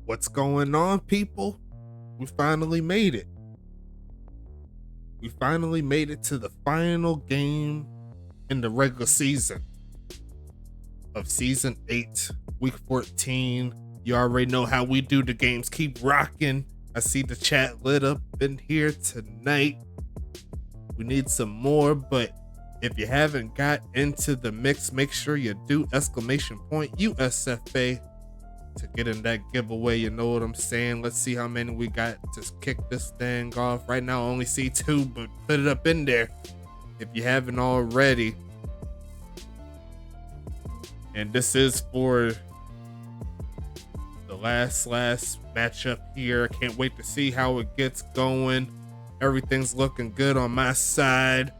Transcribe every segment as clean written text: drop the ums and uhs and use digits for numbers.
What's going on, people? We finally made it. We finally made it to the final game in the regular season of season 8, week 14. You already know how we do the games. Keep rocking. I see the chat lit up in here tonight. We need some more, but if you haven't got into the mix, make sure you do !USFA to get in that giveaway. You know what I'm saying? Let's see how many we got to kick this thing off. Right now I only see 2, but put it up in there if you haven't already. And this is for the last matchup here. I can't wait to see how it gets going. Everything's looking good on my side.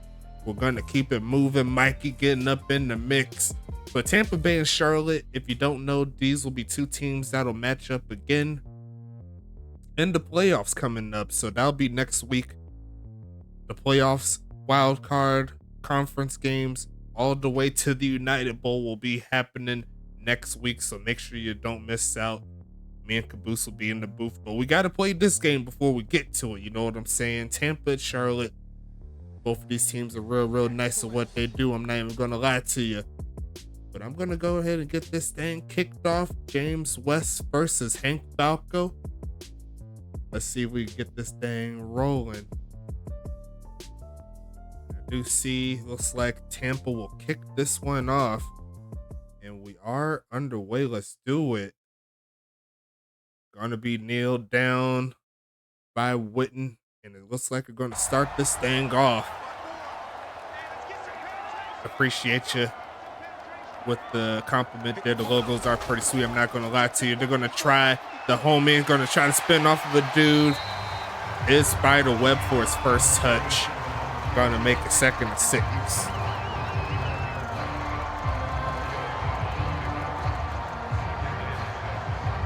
We're gonna keep it moving. Mikey getting up in the mix. But Tampa Bay and Charlotte, if you don't know, these will be 2 teams that'll match up again in the playoffs coming up. So that'll be next week. The playoffs, wild card, conference games, all the way to the United Bowl will be happening next week. So make sure you don't miss out. Me and Caboose will be in the booth. But we got to play this game before we get to it. You know what I'm saying? Tampa and Charlotte. Both of these teams are real nice at what they do. I'm not even going to lie to you. But I'm going to go ahead and get this thing kicked off. James West versus Hank Falco. Let's see if we can get this thing rolling. I do see, looks like Tampa will kick this one off. And we are underway. Let's do it. Going to be nailed down by Witten. And it looks like we're going to start this thing off. Appreciate you with the compliment there. The logos are pretty sweet. I'm not going to lie to you. They're going to try, the homie is going to try to spin off of a dude. Is Spider Web for his first touch. Going to make it 2nd and 6.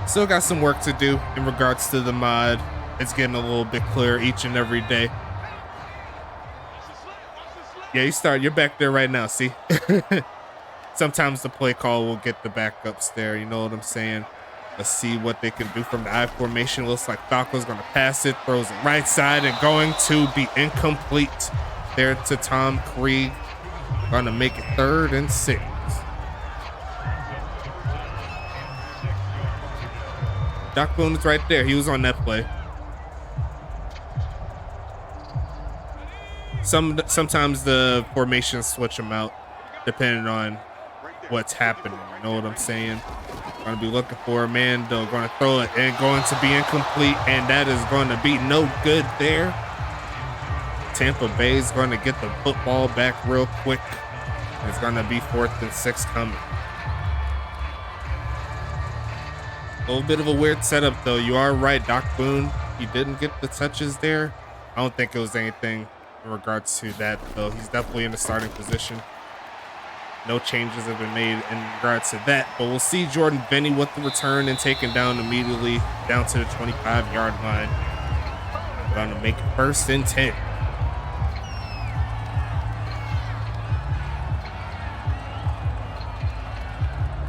Still got some work to do in regards to the mod. It's getting a little bit clearer each and every day. Yeah, you're back there right now, see? Sometimes the play call will get the backups there, you know what I'm saying? Let's see what they can do from the I formation. Looks like Falco's going to pass it, throws it right side, and going to be incomplete there to Tom Krieg. Going to make it 3rd and 6. Doc Boone is right there. He was on that play. Sometimes the formations switch them out depending on what's happening. You know what I'm saying? Going to be looking for a man, though. Going to throw it and going to be incomplete, and that is going to be no good there. Tampa Bay is going to get the football back real quick. It's going to be 4th and 6 coming. A little bit of a weird setup, though. You are right, Doc Boone. He didn't get the touches there. I don't think it was anything in regards to that, though. He's definitely in the starting position. No changes have been made in regards to that, but we'll see Jordan Benny with the return and taken down immediately down to the 25-yard line. Going to make it 1st and 10.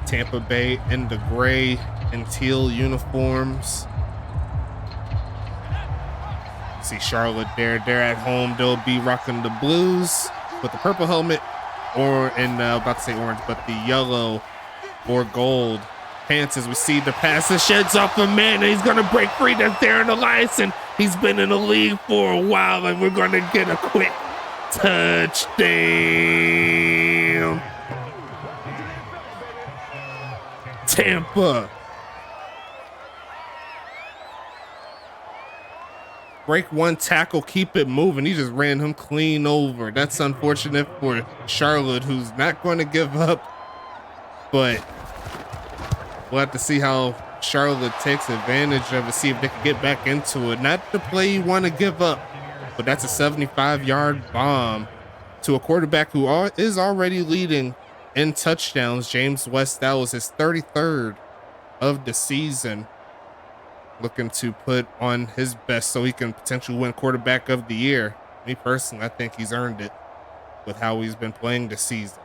Tampa Bay in the gray and teal uniforms. See Charlotte there. They're at home. They'll be rocking the blues with the purple helmet, about to say orange, but the yellow or gold pants. As we see the pass, it sheds off a man, and he's gonna break free. That's Darren Eliason. He's been in the league for a while, and we're gonna get a quick touchdown. Tampa. Break one tackle, keep it moving. He just ran him clean over. That's unfortunate for Charlotte, who's not going to give up, but we'll have to see how Charlotte takes advantage of it, see if they can get back into it. Not the play you want to give up, but that's a 75-yard bomb to a quarterback who is already leading in touchdowns. James West, that was his 33rd of the season. Looking to put on his best so he can potentially win quarterback of the year. Me personally, I think he's earned it with how he's been playing this season.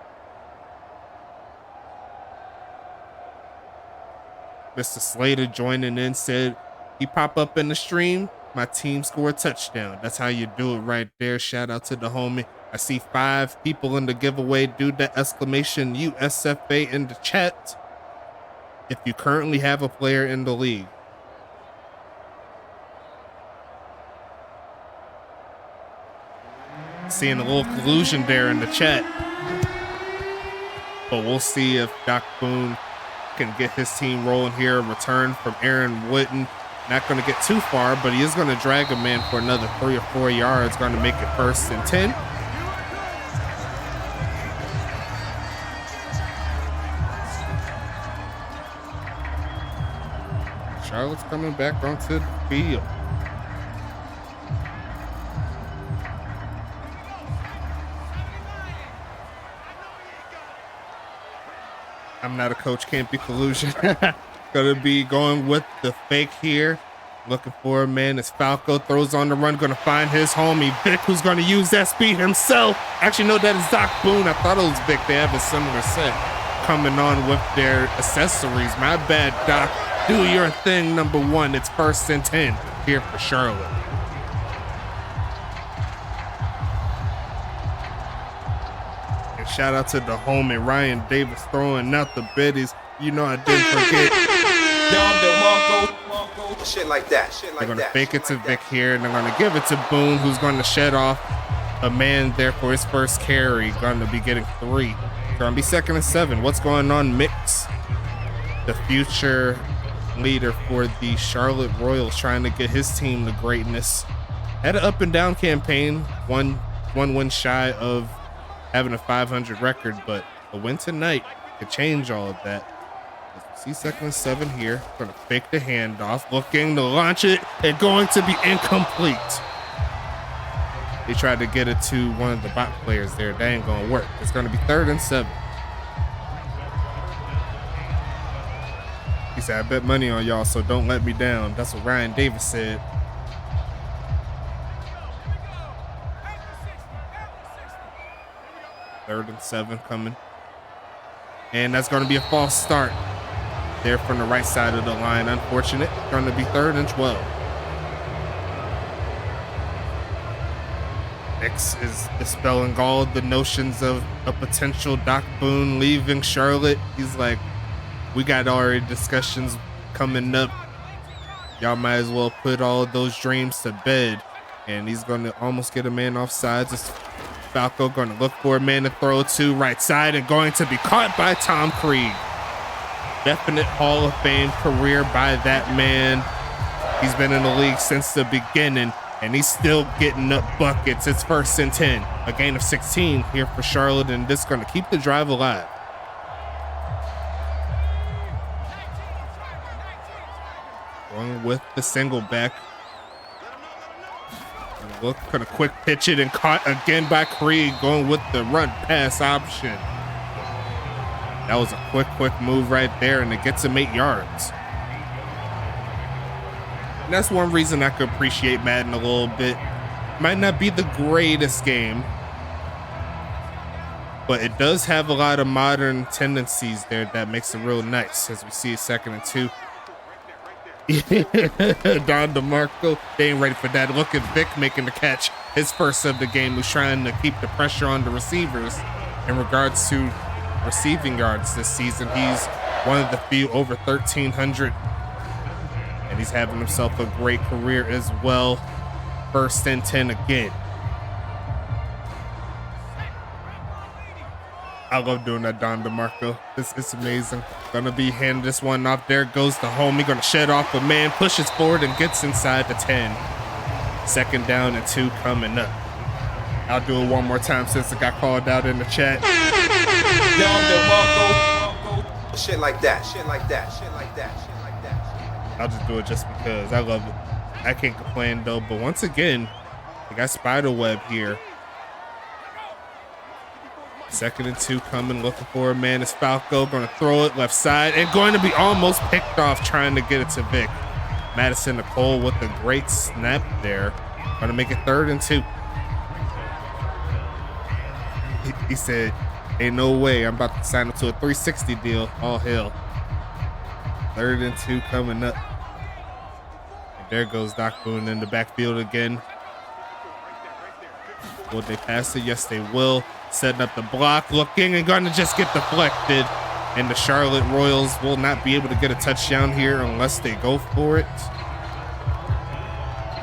Mr. Slater joining in said he pop up in the stream, my team score a touchdown. That's how you do it right there. Shout out to the homie. I see 5 people in the giveaway. Do the exclamation USFA in the chat if you currently have a player in the league. Seeing a little collusion there in the chat, but we'll see if Doc Boone can get his team rolling here. Return from Aaron Witten, not going to get too far, but he is going to drag a man for another 3 or 4 yards. Going to make it 1st and 10. Charlotte's coming back onto the field. I'm not a coach, can't be collusion. Gonna be going with the fake here. Looking for a man as Falco throws on the run, gonna find his homie Vic, who's gonna use that speed himself. Actually, no, that is Doc Boone. I thought it was Vic. They have a similar set coming on with their accessories. My bad, Doc. Do your thing, number 1. It's 1st and 10 here for Charlotte. Shout out to the homie Ryan Davis throwing out the biddies. You know I didn't forget. Shit like that. They're going to fake it to Vic here, and they're going to give it to Boone, who's going to shed off a man there for his first carry. Going to be getting 3. Going to be 2nd and 7. What's going on, Mix? The future leader for the Charlotte Royals, trying to get his team to greatness. Had an up and down campaign. One win shy of having a 500 record, but a win tonight could change all of that. As we see 2nd and 7 here, going to fake the handoff, looking to launch it, and going to be incomplete. They tried to get it to one of the bot players there. That ain't going to work. It's going to be 3rd and 7. He said, I bet money on y'all, so don't let me down. That's what Ryan Davis said. Third and 7 coming. And that's going to be a false start there from the right side of the line. Unfortunate. Going to be 3rd and 12. X is dispelling all the notions of a potential Doc Boone leaving Charlotte. He's like, we got already discussions coming up. Y'all might as well put all of those dreams to bed. And he's going to almost get a man off sides. It's Falco going to look for a man to throw to right side and going to be caught by Tom Creed. Definite Hall of Fame career by that man. He's been in the league since the beginning, and he's still getting up buckets. It's 1st and 10, a gain of 16 here for Charlotte, and this is going to keep the drive alive. Going with the single back. Look, kind of quick pitch it and caught again by Creed, going with the run pass option. That was a quick move right there, and it gets him 8 yards. And that's one reason I could appreciate Madden a little bit. Might not be the greatest game, but it does have a lot of modern tendencies there that makes it real nice. As we see 2nd and 2. Don DeMarco, they ain't ready for that. Look at Vic making the catch, his first of the game, who's trying to keep the pressure on the receivers in regards to receiving yards this season. He's one of the few over 1,300, and he's having himself a great career as well. 1st and 10 again. I love doing that, Don DeMarco. It's amazing. Gonna be handing this one off. There goes the homie. Gonna shed off a man, pushes forward and gets inside the 10. 2nd down and 2 coming up. I'll do it one more time since it got called out in the chat. Shit like that, shit like that, shit like that, shit like that. I'll just do it just because I love it. I can't complain though, but once again, they got spider web here. 2nd and 2 coming, looking for a man. It's Falco, gonna throw it left side and going to be almost picked off trying to get it to Vic. Madison Nicole with a great snap there. Gonna make it 3rd and 2. He said, ain't no way I'm about to sign up to a 360 deal. All hell. 3rd and 2 coming up. And there goes Typhoon in the backfield again. Will they pass it? Yes, they will. Setting up the block, looking and gonna just get deflected. And the Charlotte Royals will not be able to get a touchdown here unless they go for it.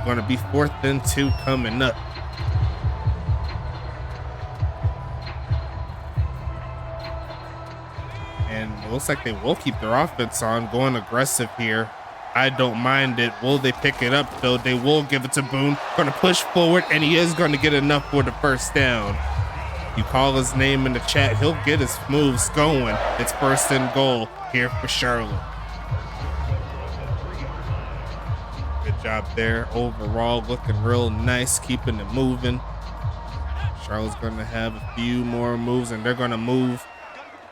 Gonna be 4th and 2 coming up. And it looks like they will keep their offense on, going aggressive here. I don't mind it. Will they pick it up though? They will give it to Boone. Gonna push forward and he is gonna get enough for the 1st down. You call his name in the chat, he'll get his moves going. It's 1st and goal here for Charlotte. Good job there. Overall, looking real nice, keeping it moving. Charlotte's gonna have a few more moves and they're gonna move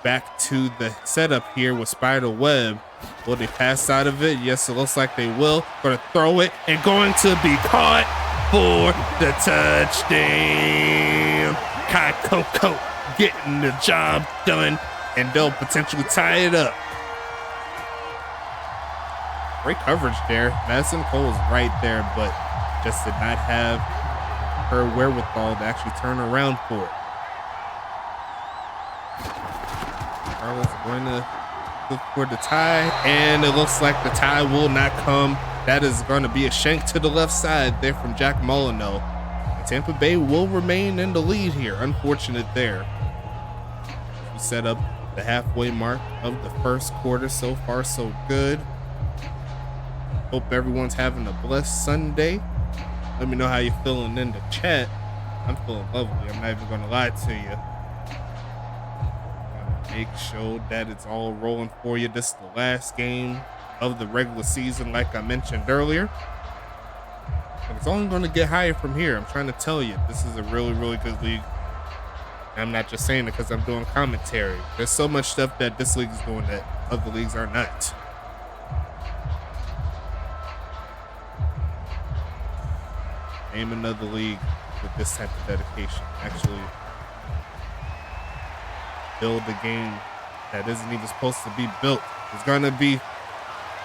back to the setup here with spider web. Will they pass out of it? Yes, it looks like they will. Gonna throw it and going to be caught for the touchdown. Kai Coco getting the job done, and they'll potentially tie it up. Great coverage there. Madison Cole was right there, but just did not have her wherewithal to actually turn around for it. Charlotte's going to look for the tie, and it looks like the tie will not come. That is going to be a shank to the left side there from Jack Molyneux. Tampa Bay will remain in the lead here. Unfortunate there. We set up the halfway mark of the 1st quarter. So far, so good. Hope everyone's having a blessed Sunday. Let me know how you're feeling in the chat. I'm feeling lovely. I'm not even going to lie to you. Make sure that it's all rolling for you. This is the last game of the regular season, like I mentioned earlier. And it's only going to get higher from here. I'm trying to tell you, this is a really, really good league. And I'm not just saying it because I'm doing commentary. There's so much stuff that this league is doing that other leagues are not. Name another league with this type of dedication. Actually build a game that isn't even supposed to be built. It's going to be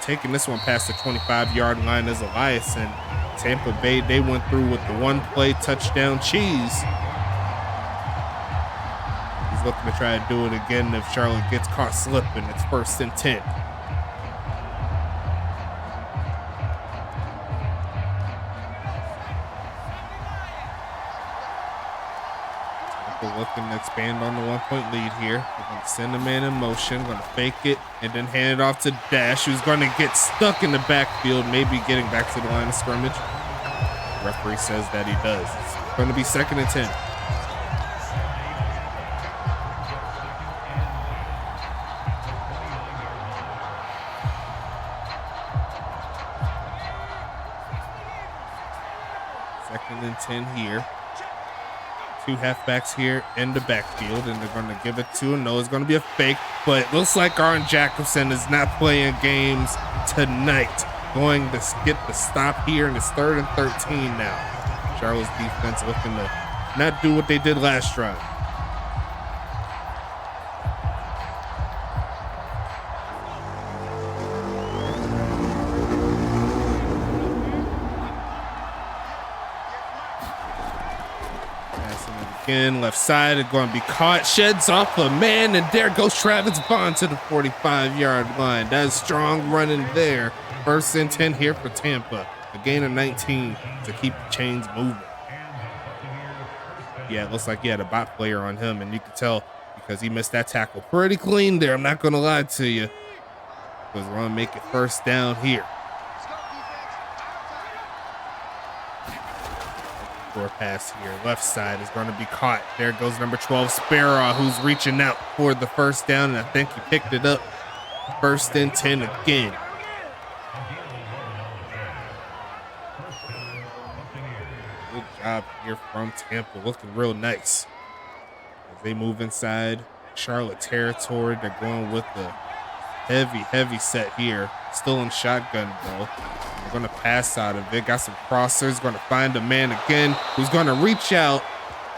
taking this one past the 25-yard line as Elias, and Tampa Bay, they went through with the 1-play touchdown cheese. He's looking to try to do it again if Charlotte gets caught slipping. It's 1st and 10. Looking to expand on the 1-point lead here. We're going to send a man in motion, going to fake it, and then hand it off to Dash, who's going to get stuck in the backfield, maybe getting back to the line of scrimmage. The referee says that he does. It's going to be 2nd and 10. Second and 10 here. 2 halfbacks here in the backfield, and they're going to give it to him. No, it's going to be a fake, but it looks like Arn Jacobson is not playing games tonight. Going to get the stop here, and it's 3rd and 13 now. Charlotte's defense looking to not do what they did last drive. Again, left side, it's going to be caught, sheds off a man, and there goes Travis Bond to the 45-yard line. That is strong running there. 1st and 10 here for Tampa. A gain of 19 to keep the chains moving. Yeah, it looks like he had a bot player on him, and you could tell because he missed that tackle pretty clean there. I'm not going to lie to you, because we're going to make it first down here. For pass here, left side is going to be caught. There goes number 12 Sparrow, who's reaching out for the first down, and I think he picked it up. First and 10 again. Good job here from Tampa, looking real nice as they move inside Charlotte territory. They're going with the heavy set here. Still in shotgun though. They're going to pass out of it. Got some crossers. Going to find a man again who's going to reach out.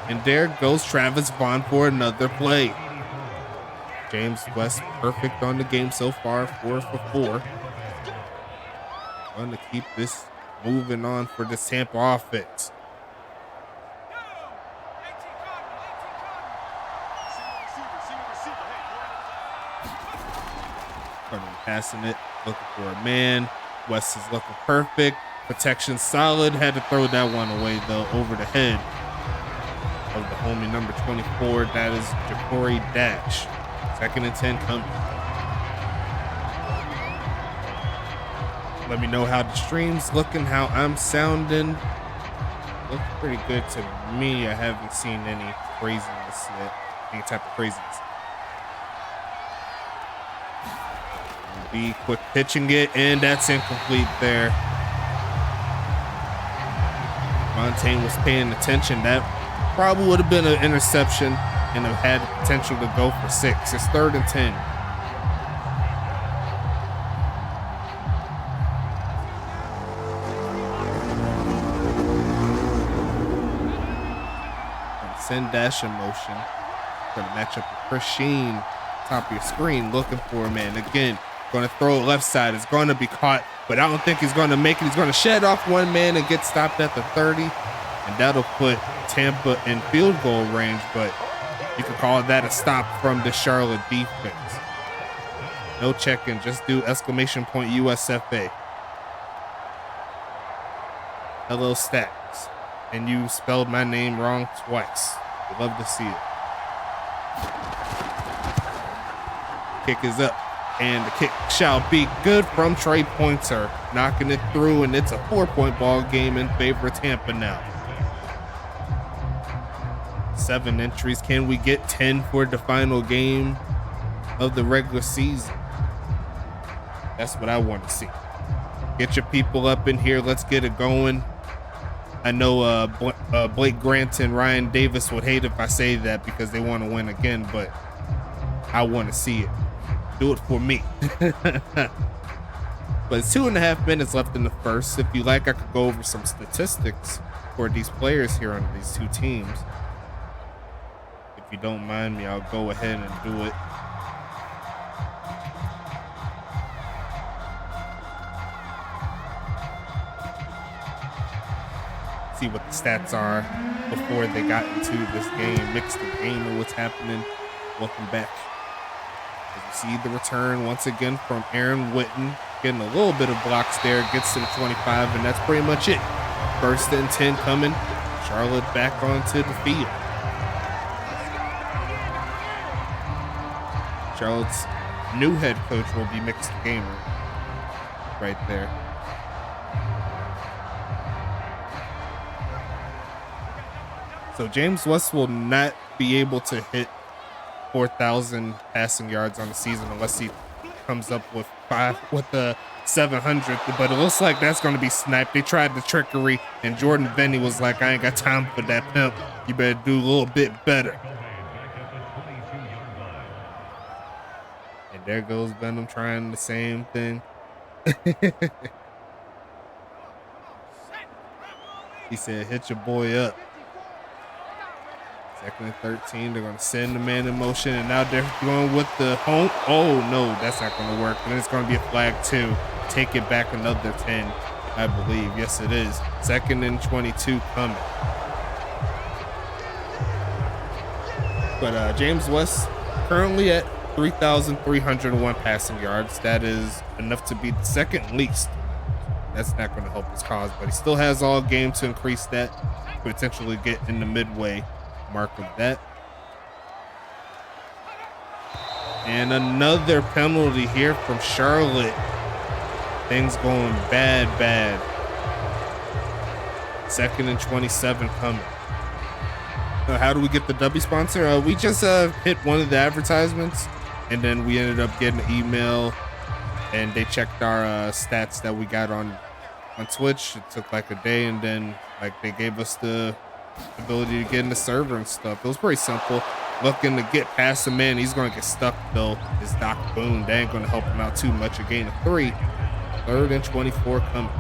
And there goes Travis Vaughn for another play. James West perfect on the game so far, 4 for 4. Going to keep this moving on for the Tampa offense. Going to be passing it, looking for a man. West is looking perfect. Protection solid. Had to throw that one away though, over the head of the homie number 24. That is Ja'Cory Dash. 2nd and 10 coming. Let me know how the stream's looking, how I'm sounding. Looks pretty good to me. I haven't seen any craziness yet. Any type of craziness. Be quick pitching it, and that's incomplete there. Montaigne was paying attention. That probably would have been an interception and have had the potential to go for 6. It's 3rd and 10. And send dash in motion. Going to match up with Chris Sheen. Top of your screen, looking for a man again. Going to throw it left side. It's going to be caught, but I don't think he's going to make it. He's going to shed off one man and get stopped at the 30, and that'll put Tampa in field goal range, but you can call that a stop from the Charlotte defense. No check-in, just do exclamation point USFA. Hello, Stacks. And you spelled my name wrong twice. We'd love to see it. Kick is up. And the kick shall be good from Trey Pointer, knocking it through, and it's a 4-point ball game in favor of Tampa now. 7 entries. Can we get 10 for the final game of the regular season? That's what I want to see. Get your people up in here. Let's get it going. I know Blake Grant and Ryan Davis would hate if I say that because they want to win again, but I want to see it. Do it for me. But it's 2.5 minutes left in the first. If you like, I could go over some statistics for these players here on these two teams. If you don't mind me, I'll go ahead and do it. See what the stats are before they got into this game. Mixed the game and what's happening. Welcome back. As you see the return once again from Aaron Witten, getting a little bit of blocks there, gets to the 25, and that's pretty much it. 1st and 10 coming. Charlotte back onto the field. Charlotte's new head coach will be Mixed Gamer right there. So James West will not be able to hit 4,000 passing yards on the season unless he comes up with the 700th, but it looks like that's going to be sniped. They tried the trickery, and Jordan Venny was like, I ain't got time for that, pimp. You better do a little bit better. And there goes Venom trying the same thing. He said, hit your boy up. 2nd and 13, they're going to send the man in motion, and now they're going with the home. Oh, no, that's not going to work. And it's going to be a flag, too. Take it back another 10, I believe. Yes, it is. 2nd and 22 coming. But James West currently at 3,301 passing yards. That is enough to be the second least. That's not going to help his cause, but he still has all game to increase that, potentially get in the midway mark of that. And another penalty here from Charlotte. Things going bad. 2nd and 27 coming. How do we get the W sponsor? We just hit one of the advertisements, and then we ended up getting an email, and they checked our stats that we got on Twitch. It took like a day, and then like they gave us the ability to get in the server and stuff. It was pretty simple. Looking to get past the man. He's going to get stuck though. It's Typhoon. They ain't going to help him out too much. A gain of 3. 3rd and 24 coming.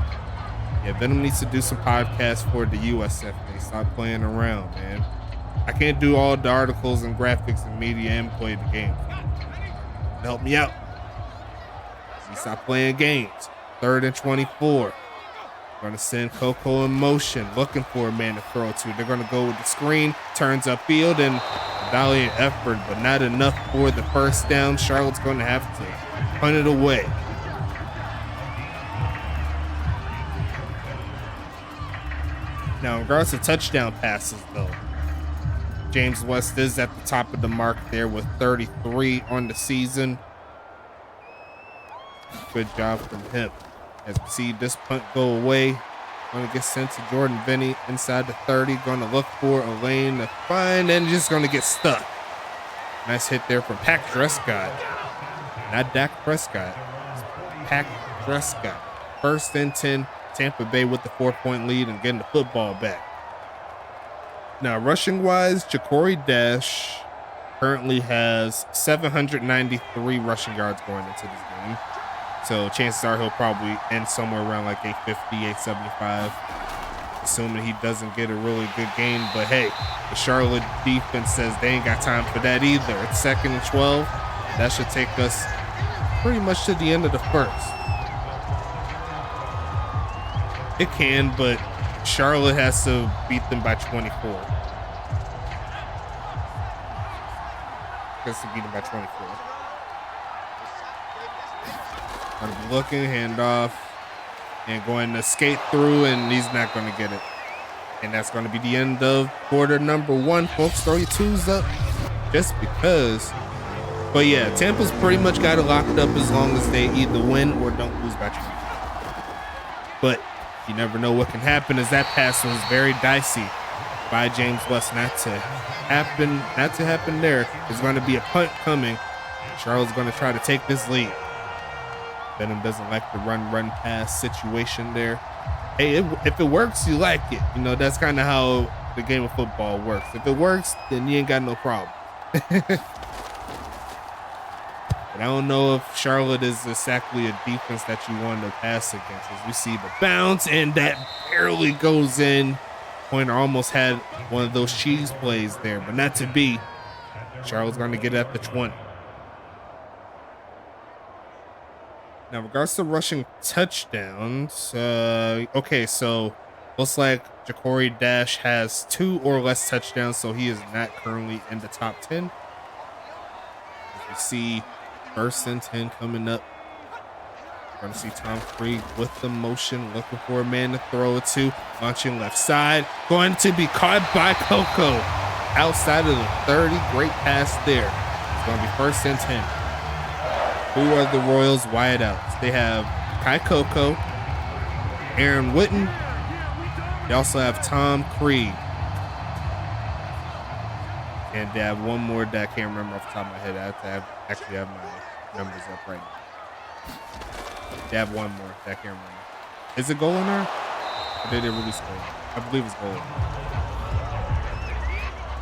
Yeah, Venom needs to do some podcasts for the USFA. Stop playing around, man. I can't do all the articles and graphics and media and play the game. Help me out. Stop playing games. 3rd and 24. Going to send Coco in motion, looking for a man to throw to. They're going to go with the screen, turns upfield, and a valiant effort, but not enough for the first down. Charlotte's going to have to punt it away. Now, in regards to touchdown passes, though, James West is at the top of the mark there with 33 on the season. Good job from him. As we see this punt go away, going to get sent to Jordan Vinny inside the 30. Going to look for a lane to find and just going to get stuck. Nice hit there from Pack Prescott. Not Dak Prescott. Pack Prescott. 1st and 10. Tampa Bay with the 4-point lead and getting the football back. Now, rushing wise, Ja'Cory Dash currently has 793 rushing yards going into this game. So chances are he'll probably end somewhere around like 850, 875, assuming he doesn't get a really good game. But hey, the Charlotte defense says they ain't got time for that either. It's 2nd and 12. That should take us pretty much to the end of the first. It can, but Charlotte has to beat them by 24. Has to beat them by 24. Gonna be looking, handoff, and going to skate through, and he's not going to get it. And that's going to be the end of quarter number 1. Folks, throw your twos up just because. But yeah, Tampa's pretty much got it locked up as long as they either win or don't lose by 20. But you never know what can happen, as that pass was very dicey by James West. Not to happen there. There's going to be a punt coming. Charlotte's going to try to take this lead. Venom doesn't like the run pass situation there. Hey, if it works, you like it. You know, that's kind of how the game of football works. If it works, then you ain't got no problem. But I don't know if Charlotte is exactly a defense that you want to pass against. As we see the bounce, and that barely goes in. Pointer almost had one of those cheese plays there, but not to be. Charlotte's going to get at the 20. Now, in regards to rushing touchdowns, okay, so looks like Ja'Cory Dash has 2 or less touchdowns, so he is not currently in the top 10. As we see 1st and 10 coming up. We're going to see Tom Creed with the motion, looking for a man to throw it to. Launching left side, going to be caught by Coco outside of the 30. Great pass there. It's going to be 1st and 10. Who are the Royals wideouts? They have Kai Coco, Aaron Witten. They also have Tom Creed. And they have one more that I can't remember off the top of my head. I have to actually have my numbers up right now. They have one more that I can't remember. Is it Golinar? Or did they release Golinar? I believe it's Golinar.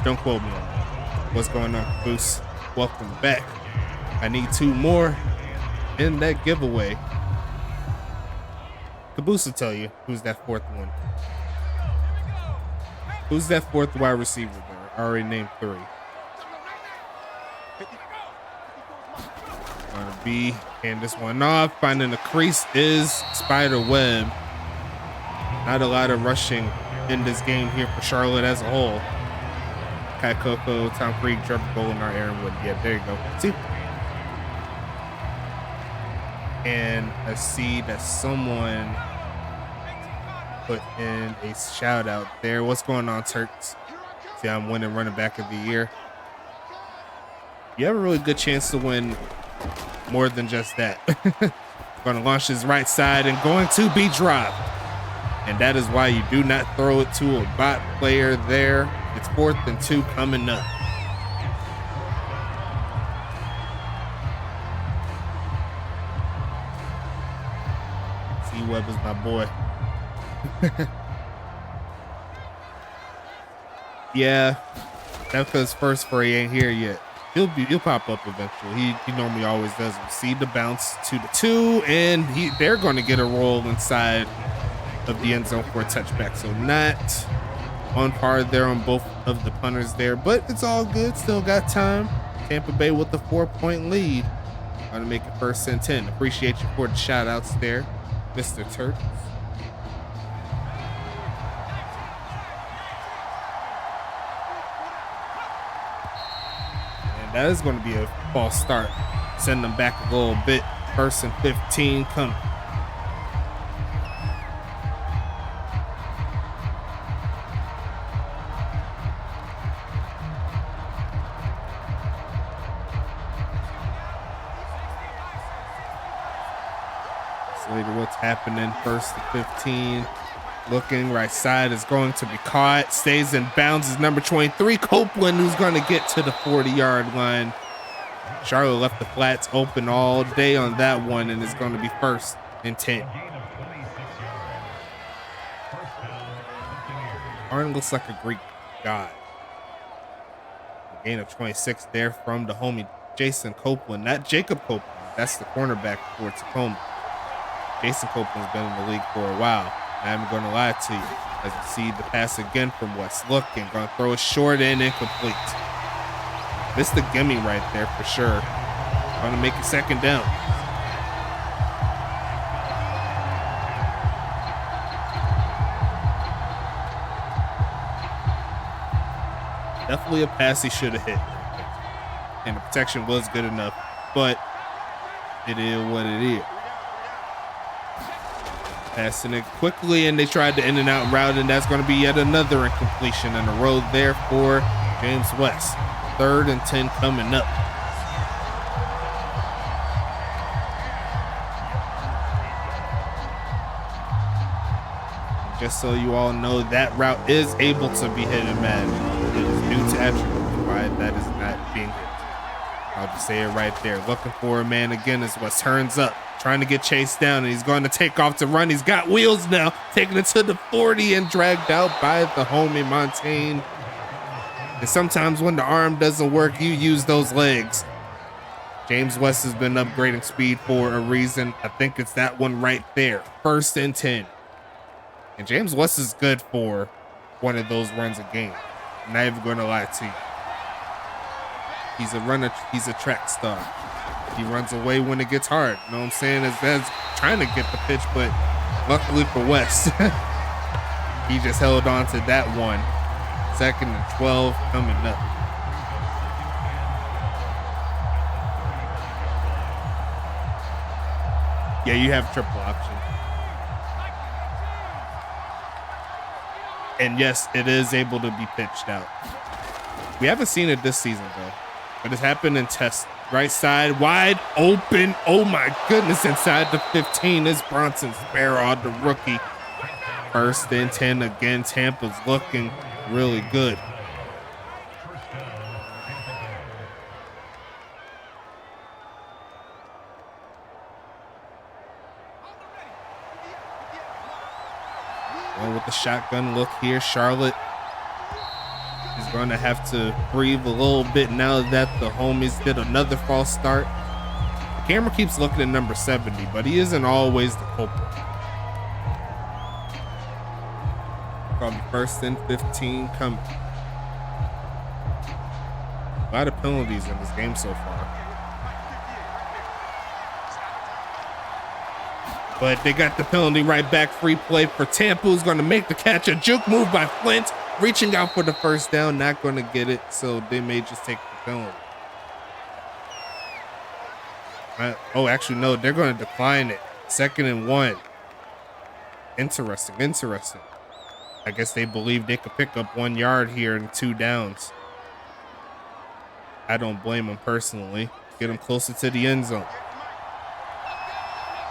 Don't quote me on that. What's going on, Boost? Welcome back. I need 2 more in that giveaway. Caboose will tell you who's that 4th one. Who's that 4th wide receiver there? I already named 3. Gonna be hand this one off. Finding the crease is Spider Web. Not a lot of rushing in this game here for Charlotte as a whole. Kai Coco, Tom Creed, Trevor Golinar, Aaron Wood. Yeah, there you go. See? And I see that someone put in a shout out there. What's going on, Turks? See, I'm winning running back of the year. you have a really good chance to win more than just that. Going to launch his right side and going to be dropped. And that is why you do not throw it to a bot player there. It's 4th and 2 coming up. C-Web is my boy. Yeah, that's because first Furry ain't here yet. He'll pop up eventually. He normally always does. We'll see the bounce to the 2, and they're going to get a roll inside of the end zone for a touchback. So not on par there on both of the punters there, but it's all good. Still got time. Tampa Bay with the 4-point lead. Going to make it 1st and 10. Appreciate you for the shout outs there, Mr. Turtles. That is going to be a false start. Send them back a little bit. 1st and 15 coming. Slater, what's happening? 1st and 15. Looking right side is going to be caught. Stays in bounds is number 23, Copeland, who's going to get to the 40-yard line. Charlotte left the flats open all day on that one, and it's going to be 1st and 10. Arn looks like a Greek god. A gain of 26 there from the homie Jason Copeland, not Jacob Copeland. That's the cornerback for Tacoma. Jason Copeland's been in the league for a while. I'm going to lie to you. As you see the pass again from West. Looking, going to throw it short and incomplete. Missed the gimme right there for sure. Going to make it 2nd down. Definitely a pass he should have hit. And the protection was good enough, but it is what it is. Passing it quickly, and they tried the in and out route, and that's going to be yet another incompletion in a row there for James West. 3rd and 10 coming up. Just so you all know, that route is able to be hit and mad. It is due to attribute why that is not being hit. I'll just say it right there. Looking for a man again as West turns up. Trying to get chased down, and he's going to take off to run. He's got wheels now, taking it to the 40 and dragged out by the homie Montaigne. And sometimes when the arm doesn't work, you use those legs. James West has been upgrading speed for a reason. I think it's that one right there. 1st and 10. And James West is good for one of those runs a game. I'm not even going to lie to you. He's a runner. He's a track star. He runs away when it gets hard. You know what I'm saying? As trying to get the pitch, but luckily for West, he just held on to that one. 2nd and 12 coming up. Yeah, you have triple option. And yes, it is able to be pitched out. We haven't seen it this season though, but it's happened in tests. Right side, wide open. Oh my goodness, inside the 15 is Bronson Sparrow, the rookie. 1st and 10 again. Tampa's looking really good. Going with the shotgun look here. Charlotte is going to have to breathe a little bit now that the homies did another false start. The camera keeps looking at number 70, but he isn't always the culprit. Probably 1st and 15 coming. A lot of penalties in this game so far. But they got the penalty right back. Free play for Tampa, who's going to make the catch. A juke move by Flint. Reaching out for the 1st down. Not going to get it, so they may just take the penalty. Oh, actually, no. They're going to decline it. 2nd and 1. Interesting. I guess they believe they could pick up 1 yard here in 2 downs. I don't blame him personally. Get him closer to the end zone.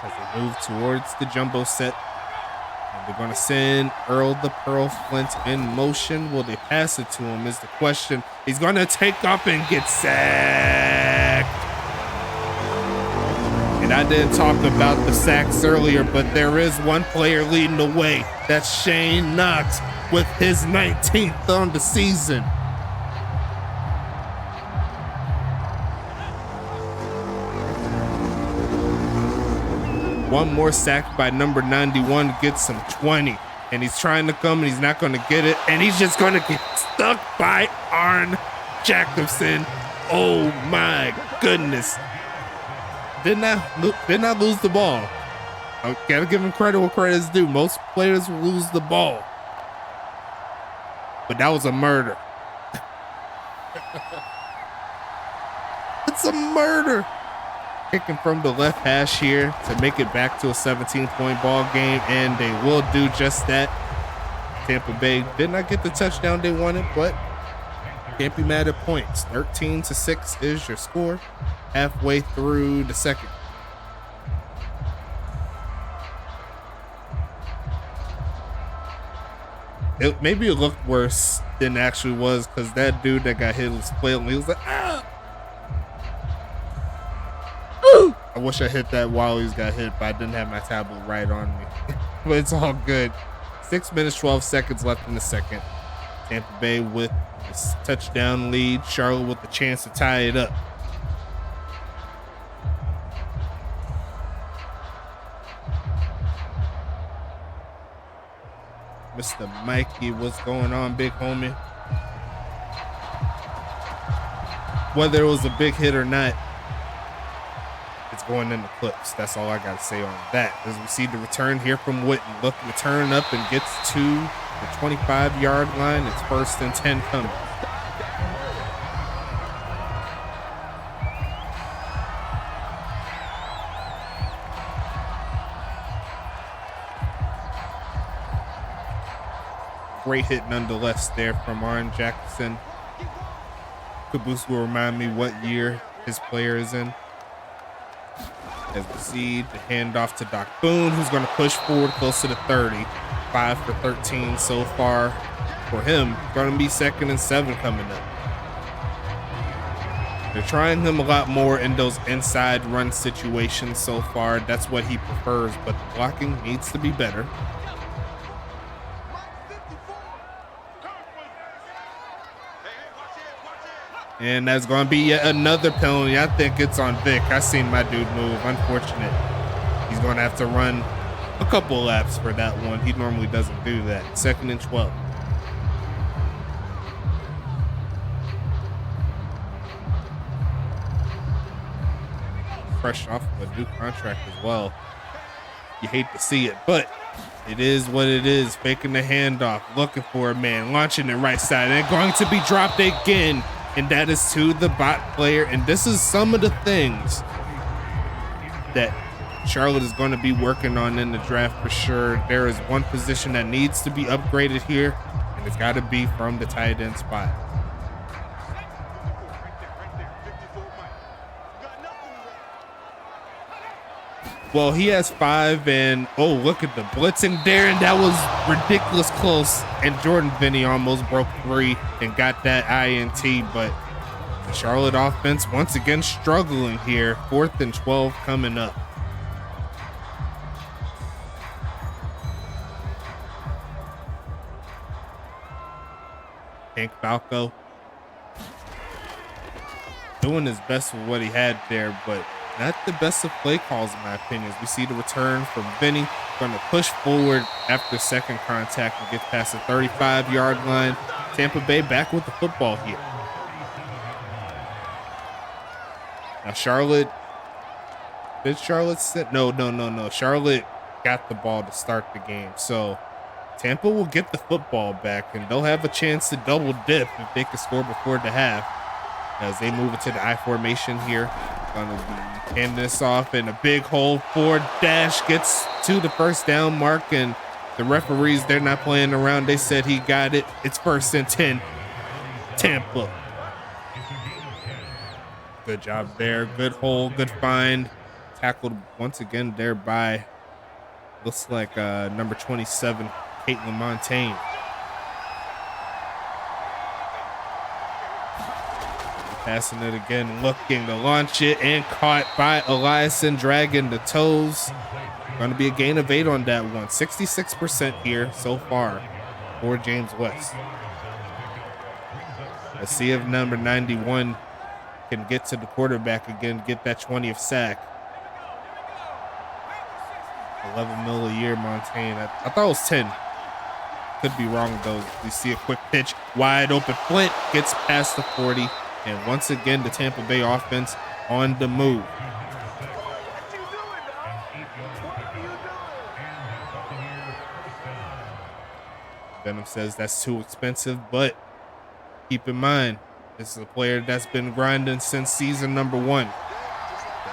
As they move towards the jumbo set. And they're going to send Earl the Pearl Flint in motion. Will they pass it to him is the question. He's going to take up and get sacked. And I didn't talk about the sacks earlier, but there is one player leading the way. That's Shane Knox with his 19th on the season. One more sack by number 91 gets him 20. And he's trying to come and he's not going to get it. And he's just going to get stuck by Arn Jacobson. Oh my goodness. Did not lose the ball. I gotta give him credit where credit is due. Most players lose the ball. But that was a murder. It's a murder. Kicking from the left hash here to make it back to a 17-point ball game, and they will do just that. Tampa Bay did not get the touchdown they wanted, but can't be mad at points. 13-6 is your score halfway through the second. Maybe it looked worse than it actually was because that dude that got hit was flailing. He was like, ah! I wish I hit that while he got hit, but I didn't have my tablet right on me. But it's all good. 6 minutes, 12 seconds left in the second. Tampa Bay with this touchdown lead. Charlotte with the chance to tie it up. Mr. Mikey, what's going on, big homie? Whether it was a big hit or not, it's going in the clips. That's all I got to say on that. As we see the return here from Witten, looking to turn up and gets to the 25-yard line. It's 1st and 10 coming. Great hit nonetheless there from Arn Jackson. Caboose will remind me what year his player is in. As we see the handoff to Doc Boone, who's going to push forward close to the 30. 5 for 13 so far for him. Going to be 2nd and 7 coming up. They're trying him a lot more in those inside run situations so far. That's what he prefers, but the blocking needs to be better. And that's going to be yet another penalty. I think it's on Vic. I seen my dude move. Unfortunate. He's going to have to run a couple laps for that one. He normally doesn't do that. 2nd and 12. Fresh off of a new contract as well. You hate to see it, but it is what it is. Faking the handoff. Looking for a man. Launching it right side. And going to be dropped again. And that is to the bot player. And this is some of the things that Charlotte is going to be working on in the draft for sure. There is one position that needs to be upgraded here, and it's got to be from the tight end spot. Well, he has 5, and oh, look at the blitzing there, and that was ridiculous close. And Jordan Vinny almost broke 3 and got that INT, but the Charlotte offense once again struggling here. 4th and 12 coming up. Hank Falco doing his best with what he had there, but not the best of play calls in my opinion. We see the return from Vinny, going to push forward after second contact and get past the 35-yard line. Tampa Bay back with the football here. Now Charlotte, did Charlotte sit? No. Charlotte got the ball to start the game. So Tampa will get the football back and they'll have a chance to double dip if they can score before the half. As they move into the I formation here. Gonna be handing this off, and a big hole for Dash gets to the first down mark, and the referees, they're not playing around. They said he got it. It's 1st and 10. Tampa. Good job there. Good hole. Good find. Tackled once again there by, looks like number 27, Caitlin Montaigne. Passing it again, looking to launch it, and caught by Eliason, dragging the toes. Going to be a gain of 8 on that one. 66% here so far for James West. Let's see if number 91 can get to the quarterback again, get that 20th sack. 11 mil a year, Montaigne. I thought it was 10. Could be wrong though. We see a quick pitch, wide open. Flint gets past the 40. And once again, the Tampa Bay offense on the move. Venom says that's too expensive, but keep in mind, this is a player that's been grinding since season number 1. If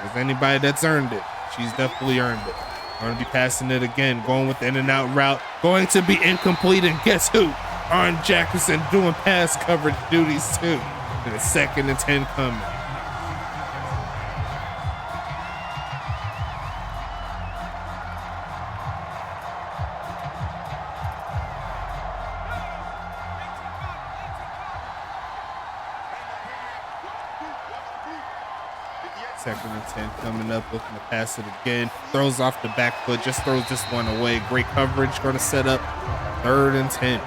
there's anybody that's earned it, she's definitely earned it. Going to be passing it again, going with the in-and-out route, going to be incomplete, and guess who? Arn Jackerson doing pass coverage duties too. And a 2nd and 10 coming. Second and 10 coming up, looking to pass it again. Throws off the back foot, just throws this one away. Great coverage, going to set up 3rd and 10.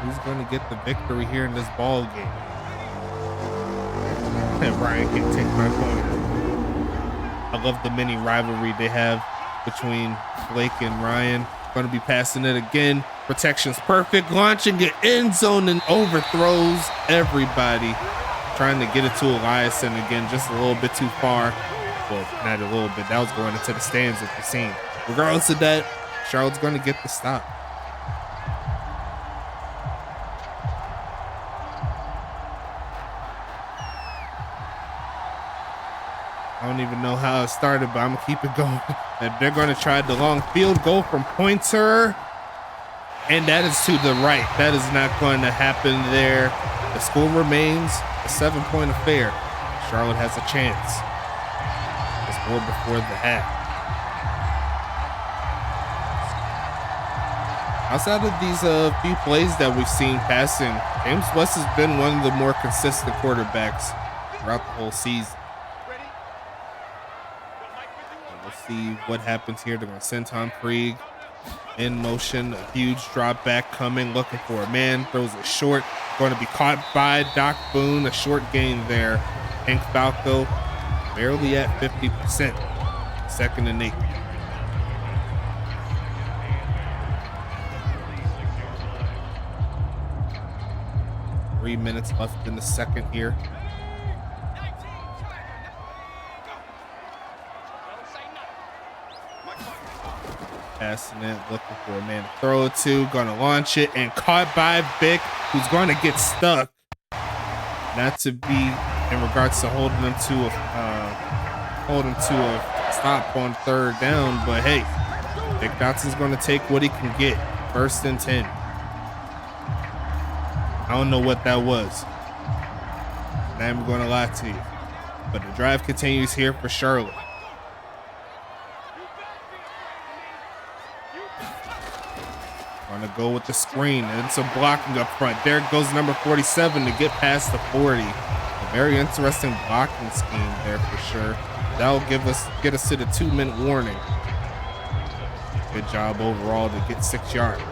Who's going to get the victory here in this ball game? And Ryan can take my corner. I love the mini rivalry they have between Blake and Ryan. Going to be passing it again. Protection's perfect. Launching it end zone and overthrows everybody. Trying to get it to Eliason again, just a little bit too far. Well, not a little bit. That was going into the stands at the scene. Regardless of that, Charlotte's going to get the stop. I don't even know how it started, but I'm going to keep it going. And they're going to try the long field goal from Pointer. And that is to the right. That is not going to happen there. The score remains a 7-point affair. Charlotte has a chance to score before the half. Outside of these few plays that we've seen passing, James West has been one of the more consistent quarterbacks throughout the whole season. See what happens here. They're going to send Tom Krieg in motion. A huge drop back coming, looking for a man. Throws it short. Going to be caught by Doc Boone. A short gain there. Hank Falco barely at 50%. 2nd and 8. Three minutes left in the second here. Passing it, looking for a man to throw it to. Gonna launch it and caught by Vic, who's going to get stuck. Not to be in regards to holding him to a stop on 3rd down, but hey, Vic Dotson's going to take what he can get. 1st and 10. I don't know what that was. Not even going to lie to you. But the drive continues here for Charlotte. Going to go with the screen and some blocking up front. There goes number 47 to get past the 40. A very interesting blocking scheme there for sure. That'll get us to the 2-minute warning. Good job overall to get 6 yards.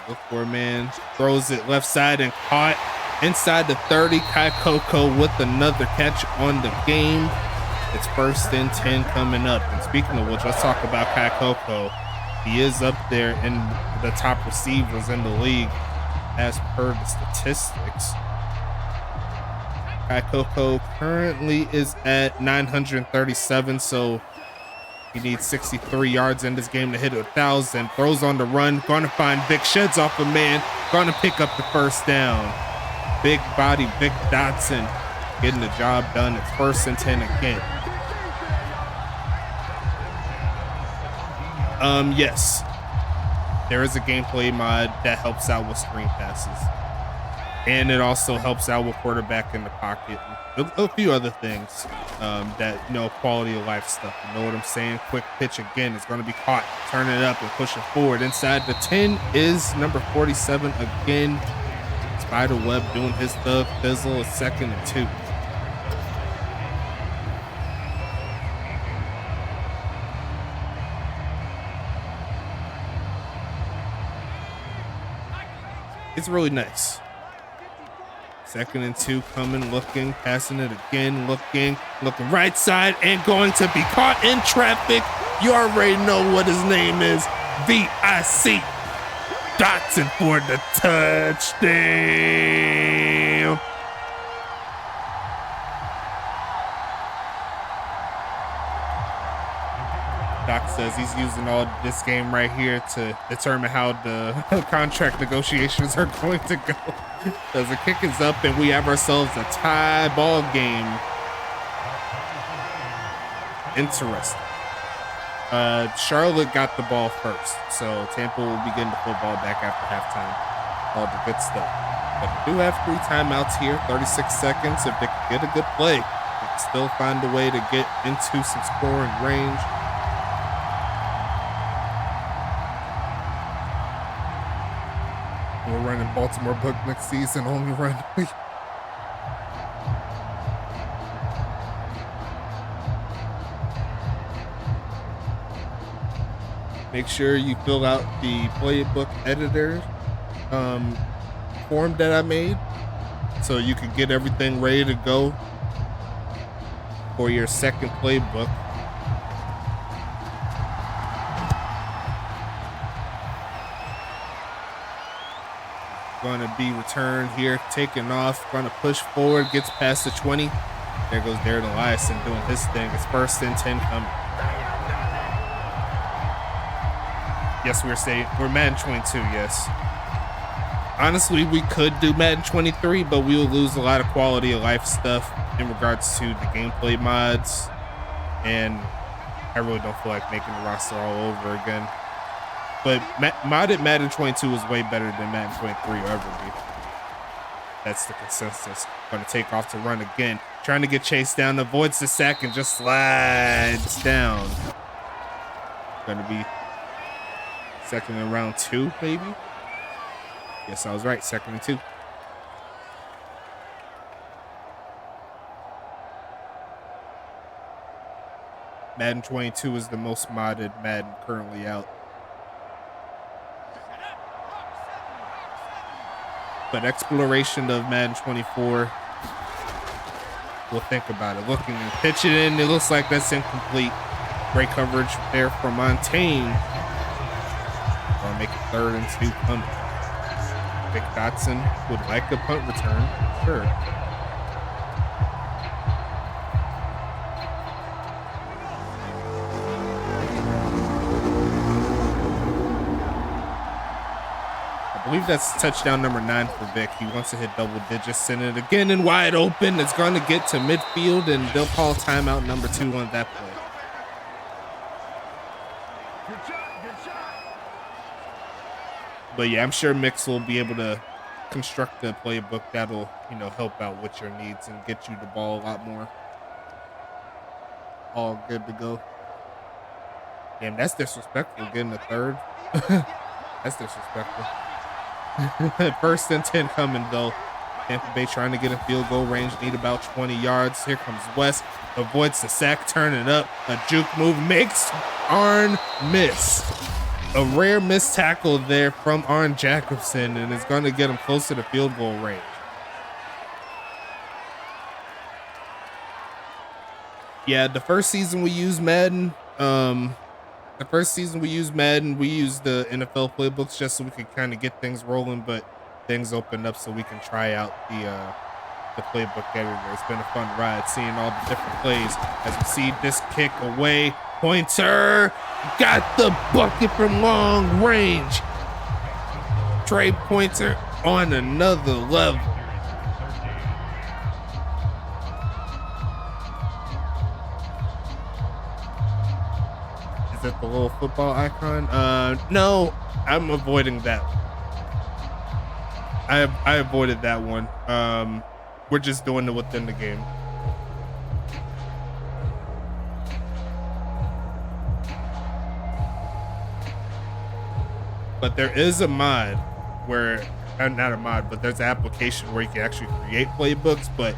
Look for a man, throws it left side and caught inside the 30. Kai Coco with another catch on the game. It's 1st and 10 coming up. And speaking of which, let's talk about Kai Coco. He is up there in the top receivers in the league as per the statistics. Kai Coco currently is at 937, so He needs 63 yards in this game to hit 1,000. Throws on the run. Going to find Vic. Sheds off a man. Going to pick up the first down. Big body Vic Dotson getting the job done. It's 1st and 10 again. Yes. There is a gameplay mod that helps out with screen passes. And it also helps out with quarterback in the pocket. A few other things that, you know, quality of life stuff. You know what I'm saying? Quick pitch again. It's going to be caught. Turn it up and push it forward. Inside the 10 is number 47 again. Spiderweb doing his thug fizzle. A 2nd and 2. It's really nice. 2nd and 2 coming, looking, passing it again, looking right side and going to be caught in traffic. You already know what his name is. VIC Dotson for the touchdown. Doc says he's using all this game right here to determine how the contract negotiations are going to go. As the kick is up and we have ourselves a tie ball game. Interesting. Charlotte got the ball first, so Tampa will be getting the football back after halftime. All the good stuff. But we do have 3 timeouts here, 36 seconds. If they can get a good play, they can still find a way to get into some scoring range. We're running Baltimore book next season, only run. Make sure you fill out the playbook editor form that I made so you can get everything ready to go for your second playbook. Going to be returned here, taking off, going to push forward, gets past the 20. There goes Darren Eliason doing his thing. It's 1st and 10 coming. Yes, we're Madden 22, yes. Honestly, we could do Madden 23, but we will lose a lot of quality of life stuff in regards to the gameplay mods. And I really don't feel like making the roster all over again. But modded Madden 22 is way better than Madden 23 will ever be. That's the consensus. Going to take off to run again. Trying to get chased down. Avoids the sack and just slides down. Going to be 2nd and round 2, maybe? Yes, I was right. 2nd and 2. Madden 22 is the most modded Madden currently out. But exploration of Madden 24, we'll think about it. Looking and pitch it in, it looks like that's incomplete. Great coverage there from Montaigne. Gonna make it 3rd and 2 coming. Vic Dotson would like a punt return, sure. I believe that's touchdown number 9 for Vic. He wants to hit double digits. Send it again and wide open. It's going to get to midfield, and they'll call timeout number 2 on that play. But yeah, I'm sure Mix will be able to construct a playbook that'll, you know, help out with your needs and get you the ball a lot more. All good to go. Damn, that's disrespectful getting the 3rd. That's disrespectful. 1st and 10 coming though. Tampa Bay trying to get in field goal range, need about 20 yards. Here comes West, avoids the sack, turn it up. A juke move makes Arn miss. A rare missed tackle there from Arn Jacobson, and it's going to get him closer to field goal range. Yeah, the first season we used Madden, we used the NFL playbooks just so we could kind of get things rolling, but things opened up so we can try out the playbook editor. It's been a fun ride seeing all the different plays as we see this kick away. Pointer got the bucket from long range. Trey Pointer on another level. Is that the little football icon? No, I'm avoiding that one. I avoided that one. We're just doing it within the game. But there is a mod where, not a mod, but there's an application where you can actually create playbooks, but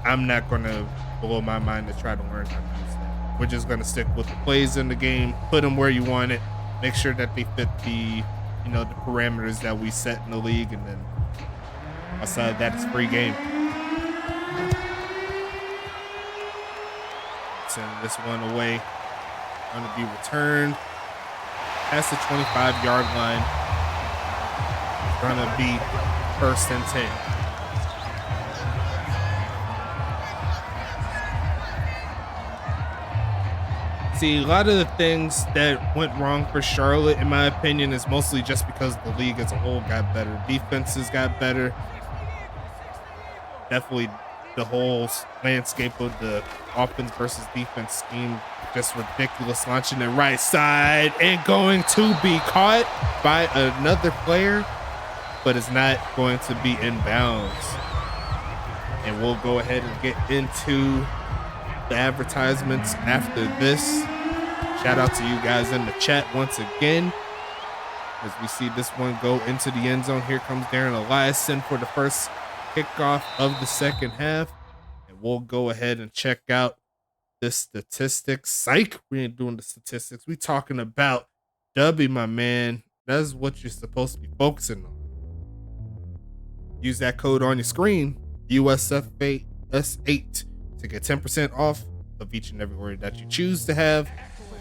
I'm not going to blow my mind to try to learn how to use that. We're just going to stick with the plays in the game, put them where you want it, make sure that they fit the, you know, the parameters that we set in the league, and then outside that, it's free game. Send this one away. Going to be returned past the 25-yard line. It's going to be 1st and 10. See, a lot of the things that went wrong for Charlotte, in my opinion, is mostly just because the league as a whole got better. Defenses got better. Definitely the whole landscape of the offense versus defense scheme, just ridiculous. Launching the right side and going to be caught by another player, but it's not going to be in bounds. And we'll go ahead and get into the advertisements after this. Shout out to you guys in the chat once again as we see this one go into the end zone. Here comes Darren Eliason for the first kickoff of the second half, and we'll go ahead and check out the statistics. Psych, we ain't doing the statistics. We talking about W, my man. That's what you're supposed to be focusing on. Use that code on your screen, USFA S8, to get 10% off of each and every order that you choose to have.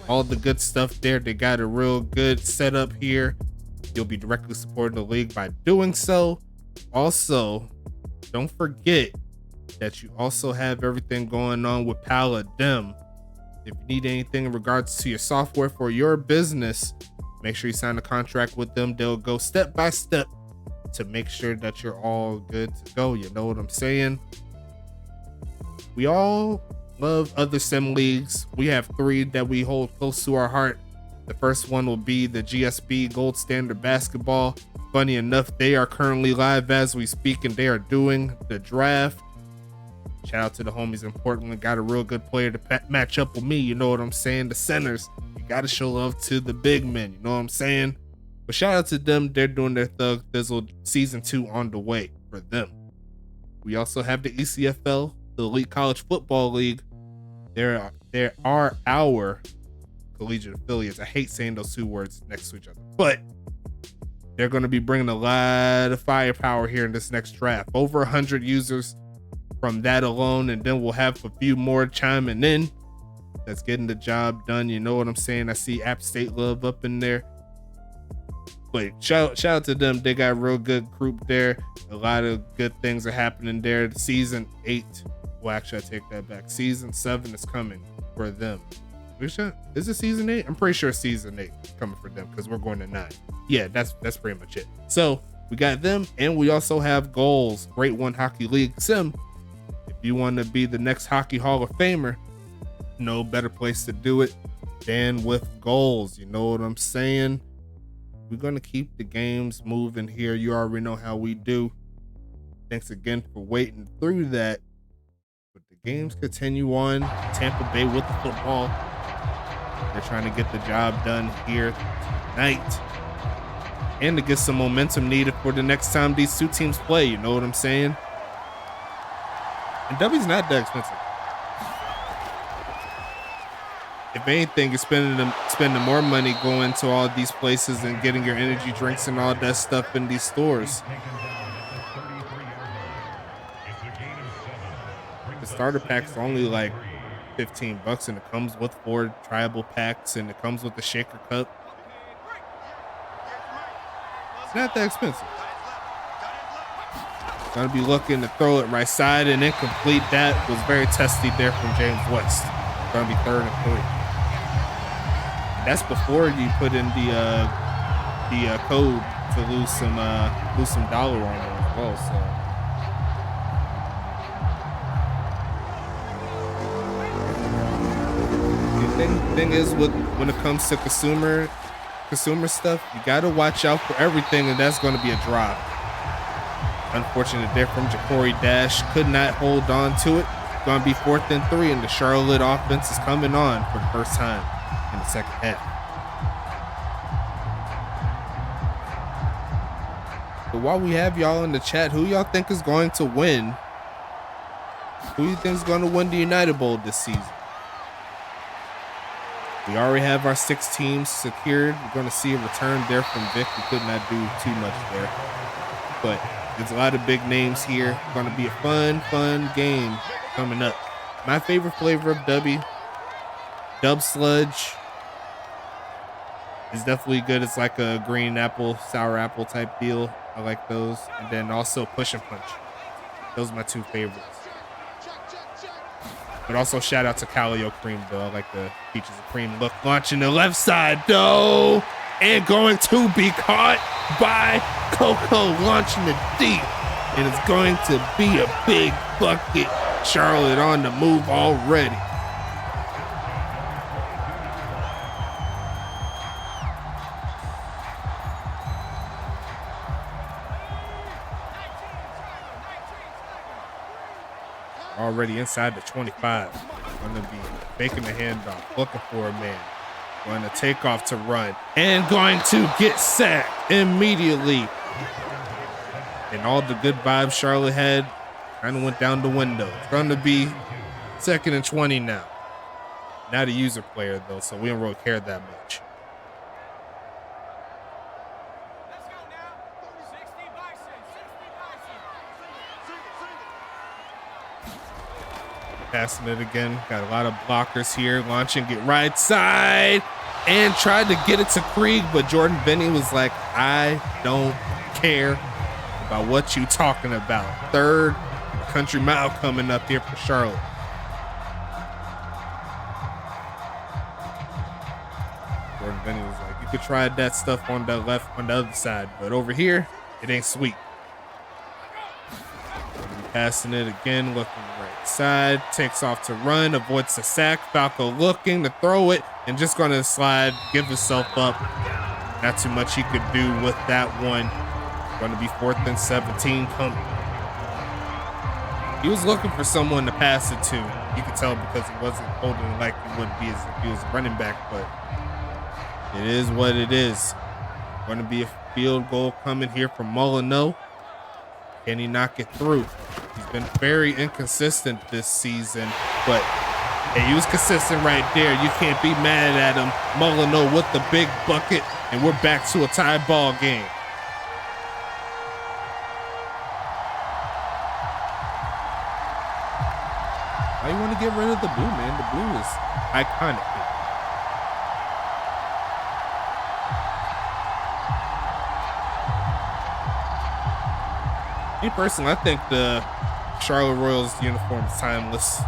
All the good stuff there. They got a real good setup here. You'll be directly supporting the league by doing so. Also, don't forget that you also have everything going on with Paladin. If you need anything in regards to your software for your business, make sure you sign a contract with them. They'll go step by step to make sure that you're all good to go. You know what I'm saying? We all love other sim leagues. We have 3 that we hold close to our heart. The first one will be the GSB Gold Standard Basketball. Funny enough, they are currently live as we speak, and they are doing the draft. Shout out to the homies in Portland. Got a real good player to match up with me. You know what I'm saying? The centers. You got to show love to the big men. You know what I'm saying? But shout out to them. They're doing their Thug Thizzle Season 2 on the way for them. We also have the ECFL, the Elite College Football League. There are our collegiate affiliates. I hate saying those 2 words next to each other, but they're going to be bringing a lot of firepower here in this next draft. Over 100 users from that alone, and then we'll have a few more chiming in. That's getting the job done. You know what I'm saying? I see App State Love up in there. But shout out to them. They got a real good group there. A lot of good things are happening there. Season 8. Well, actually, I take that back. Season 7 is coming for them. Is it season 8? I'm pretty sure season 8 is coming for them because we're going to 9. Yeah, that's pretty much it. So we got them, and we also have Goals, Great One Hockey League Sim. If you want to be the next Hockey Hall of Famer, no better place to do it than with Goals. You know what I'm saying? We're going to keep the games moving here. You already know how we do. Thanks again for waiting through that. But the games continue on. Tampa Bay with the football. They're trying to get the job done here tonight. And to get some momentum needed for the next time these 2 teams play. You know what I'm saying? And W's not that expensive. If anything, you're spending more money going to all these places and getting your energy drinks and all that stuff in these stores. The starter pack's only like $15, and it comes with 4 tribal packs, and it comes with the shaker cup. It's not that expensive. Gonna be looking to throw it right side and incomplete. That was very testy there from James West. Gonna be 3rd and 3. That's before you put in the code to lose some dollar on it as well. So the thing is, when it comes to consumer stuff, you gotta watch out for everything, and that's going to be a drop. Unfortunate there from Ja'Cory Dash, could not hold on to it. Going to be 4th and 3, and the Charlotte offense is coming on for the first time in the second half. But while we have y'all in the chat, who y'all think is going to win? Who do you think is going to win the United Bowl this season? We already have our 6 teams secured. We're going to see a return there from Vic. We could not do too much there. But there's a lot of big names here. It's going to be a fun game coming up. My favorite flavor of Dub Sludge, is definitely good. It's like a green apple, sour apple type deal. I like those. And then also Push and Punch. Those are my 2 favorites. But also shout out to Calio Cream though. I like the Peaches and Cream look. Launching the left side though. And going to be caught by Coco, launching it deep. And it's going to be a big bucket. Charlotte on the move already. Already inside the 25. Going to be making the handoff, looking for a man. Going to take off to run and going to get sacked immediately. And all the good vibes Charlotte had kind of went down the window. It's going to be 2nd and 20 now. Not a user player though, so we don't really care that much. Passing it again. Got a lot of blockers here. Launching, get right side. And tried to get it to Krieg, but Jordan Benny was like, I don't care about what you talking about. 3rd country mile coming up here for Charlotte. Jordan Benny was like, you could try that stuff on the left, on the other side, but over here, it ain't sweet. Passing it again, looking right side, takes off to run, avoids the sack. Falco looking to throw it and just going to slide, give himself up. Not too much he could do with that one. Going to be 4th and 17 coming. He was looking for someone to pass it to. You could tell because he wasn't holding it like he would be as if he was a running back, but it is what it is. Going to be a field goal coming here from Molyneux. Can he knock it through? He's been very inconsistent this season, but hey, he was consistent right there. You can't be mad at him. Molyneux with the big bucket, and we're back to a tie ball game. Why you want to get rid of the blue, man? The blue is iconic. Me personally, I think the Charlotte Royals uniform is timeless.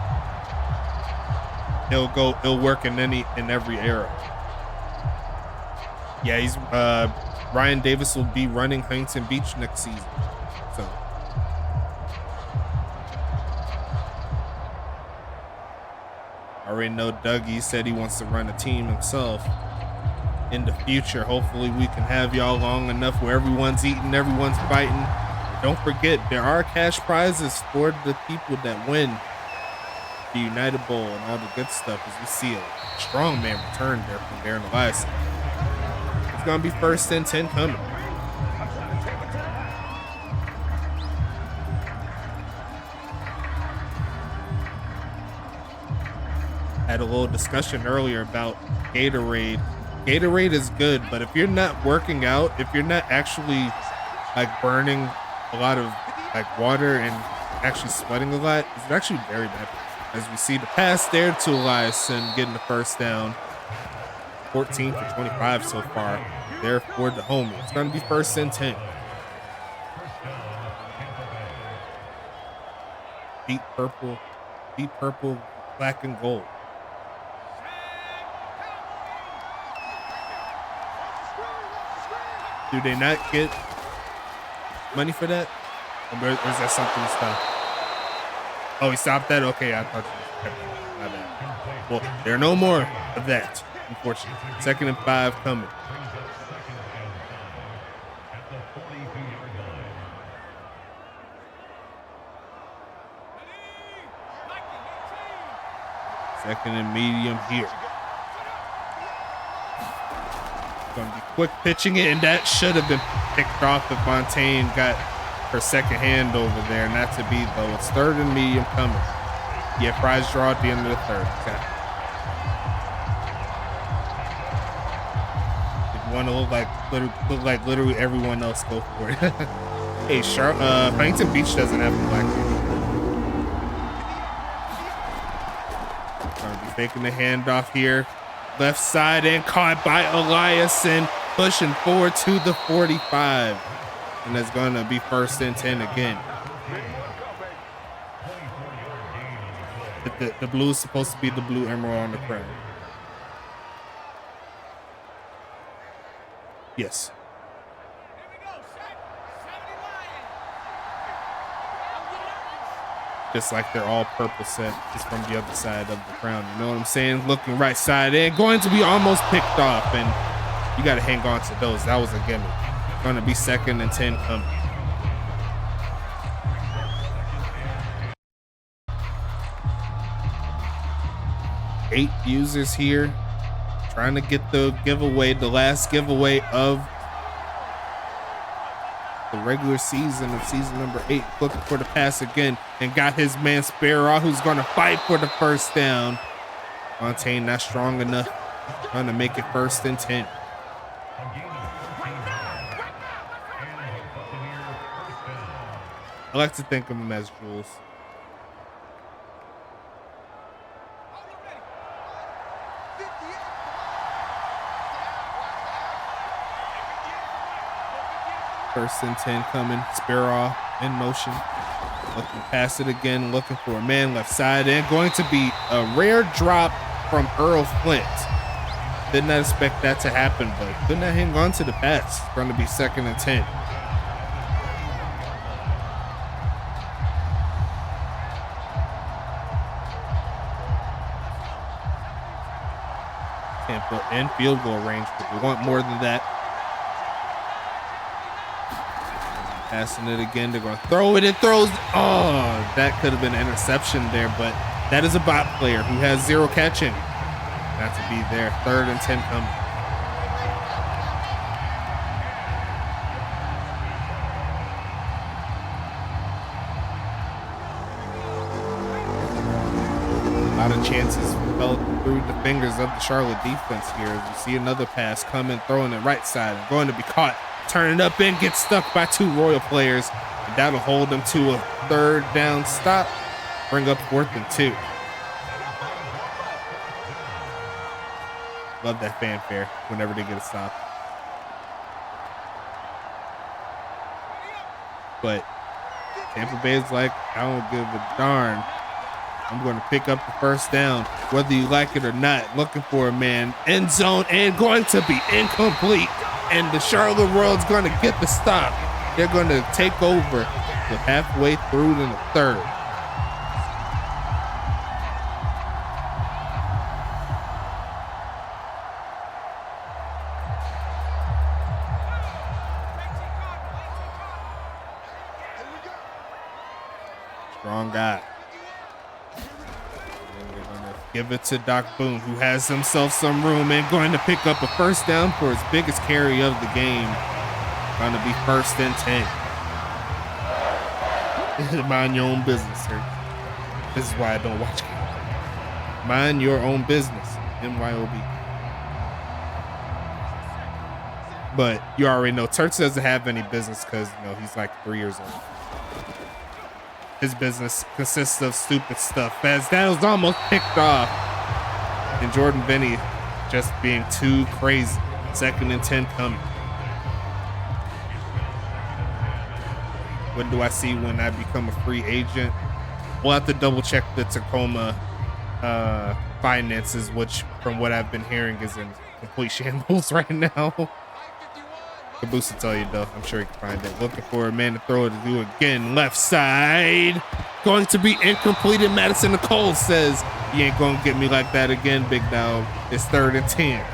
It'll work in every era. Yeah, he's Ryan Davis will be running Huntington Beach next season. So I already know Dougie said he wants to run a team himself in the future. Hopefully we can have y'all long enough where everyone's eating, everyone's fighting. Don't forget, there are cash prizes for the people that win the United Bowl and all the good stuff, as we see a strongman return there from Darren Eliason. It's going to be 1st and 10 coming. Had a little discussion earlier about Gatorade. Gatorade is good, but if you're not working out, if you're not actually like burning a lot of like water and actually sweating a lot, it's actually very bad. As we see the pass there to Eliason getting the first down. 14 for 25 so far there for the homie. It's going to be 1st and 10. Deep purple, black and gold. Do they not get money for that? Or is that something to stop? Oh, he stopped that? Okay, I thought you were my bad. Well, there are no more of that, unfortunately. 2nd and 5 coming. Second and medium here. Going to be quick pitching it, and that should have been picked off if Montaigne got her second hand over there, and not to be though. It's 3rd and medium coming. Yeah, prize draw at the end of the 3rd. Okay. If you want to look like literally everyone else, go for it. Hey, Huntington Beach doesn't have a black man. Gonna be faking the handoff here. Left side and caught by Eliason, pushing forward to the 45. And that's going to be 1st and 10 again. The blue is supposed to be the blue emerald on the crown. Yes. Just like they're all purple set, just from the other side of the crown. You know what I'm saying? Looking right side in, going to be almost picked off, and you got to hang on to those. That was a gimmick. Going to be 2nd and 10 coming. Eight users here, trying to get the giveaway, the last giveaway of the regular season of season number 8. Looking for the pass again, and got his man Sparrow, who's going to fight for the 1st down. Montaigne not strong enough, trying to make it 1st and 10. I like to think of him as Jules. First and 10 coming. Sparrow in motion. Looking past it again. Looking for a man left side. And going to be a rare drop from Earl Flint. Did not expect that to happen, but could not hang on to the pass. It's going to be 2nd and 10. Tampa in field goal range, but we want more than that. Passing it again. They're going to throw it. It throws. Oh, that could have been an interception there, but that is a bot player who has 0 catching. Not to be there. 3rd and 10 coming. A lot of chances fell through the fingers of the Charlotte defense here. As you see another pass coming, throwing it right side, and going to be caught. Turning up and gets stuck by 2 Royal players. And that'll hold them to a 3rd down stop. Bring up 4th and 2. Love that fanfare whenever they get a stop. But Tampa Bay is like, I don't give a darn. I'm going to pick up the 1st down, whether you like it or not. Looking for a man. End zone and going to be incomplete. And the Charlotte World's going to get the stop. They're going to take over with halfway through in the 3rd. Strong guy. Give it to Doc Boone, who has himself some room and going to pick up a 1st down for his biggest carry of the game. Going to be 1st and 10. Mind your own business, sir. This is why I don't watch games. Mind your own business. MYOB. But you already know Turks doesn't have any business because, you know, he's like 3 years old. His business consists of stupid stuff. As that was almost picked off. And Jordan Benny just being too crazy. 2nd and 10 coming. When do I see when I become a free agent? We'll have to double check the Tacoma finances, which from what I've been hearing is in complete shambles right now. Caboose will tell you though. I'm sure he can find it. Looking for a man to throw it to do again. Left side. Going to be incomplete. And Madison Nicole says, "You ain't gonna get me like that again, big dog." It's 3rd and 10.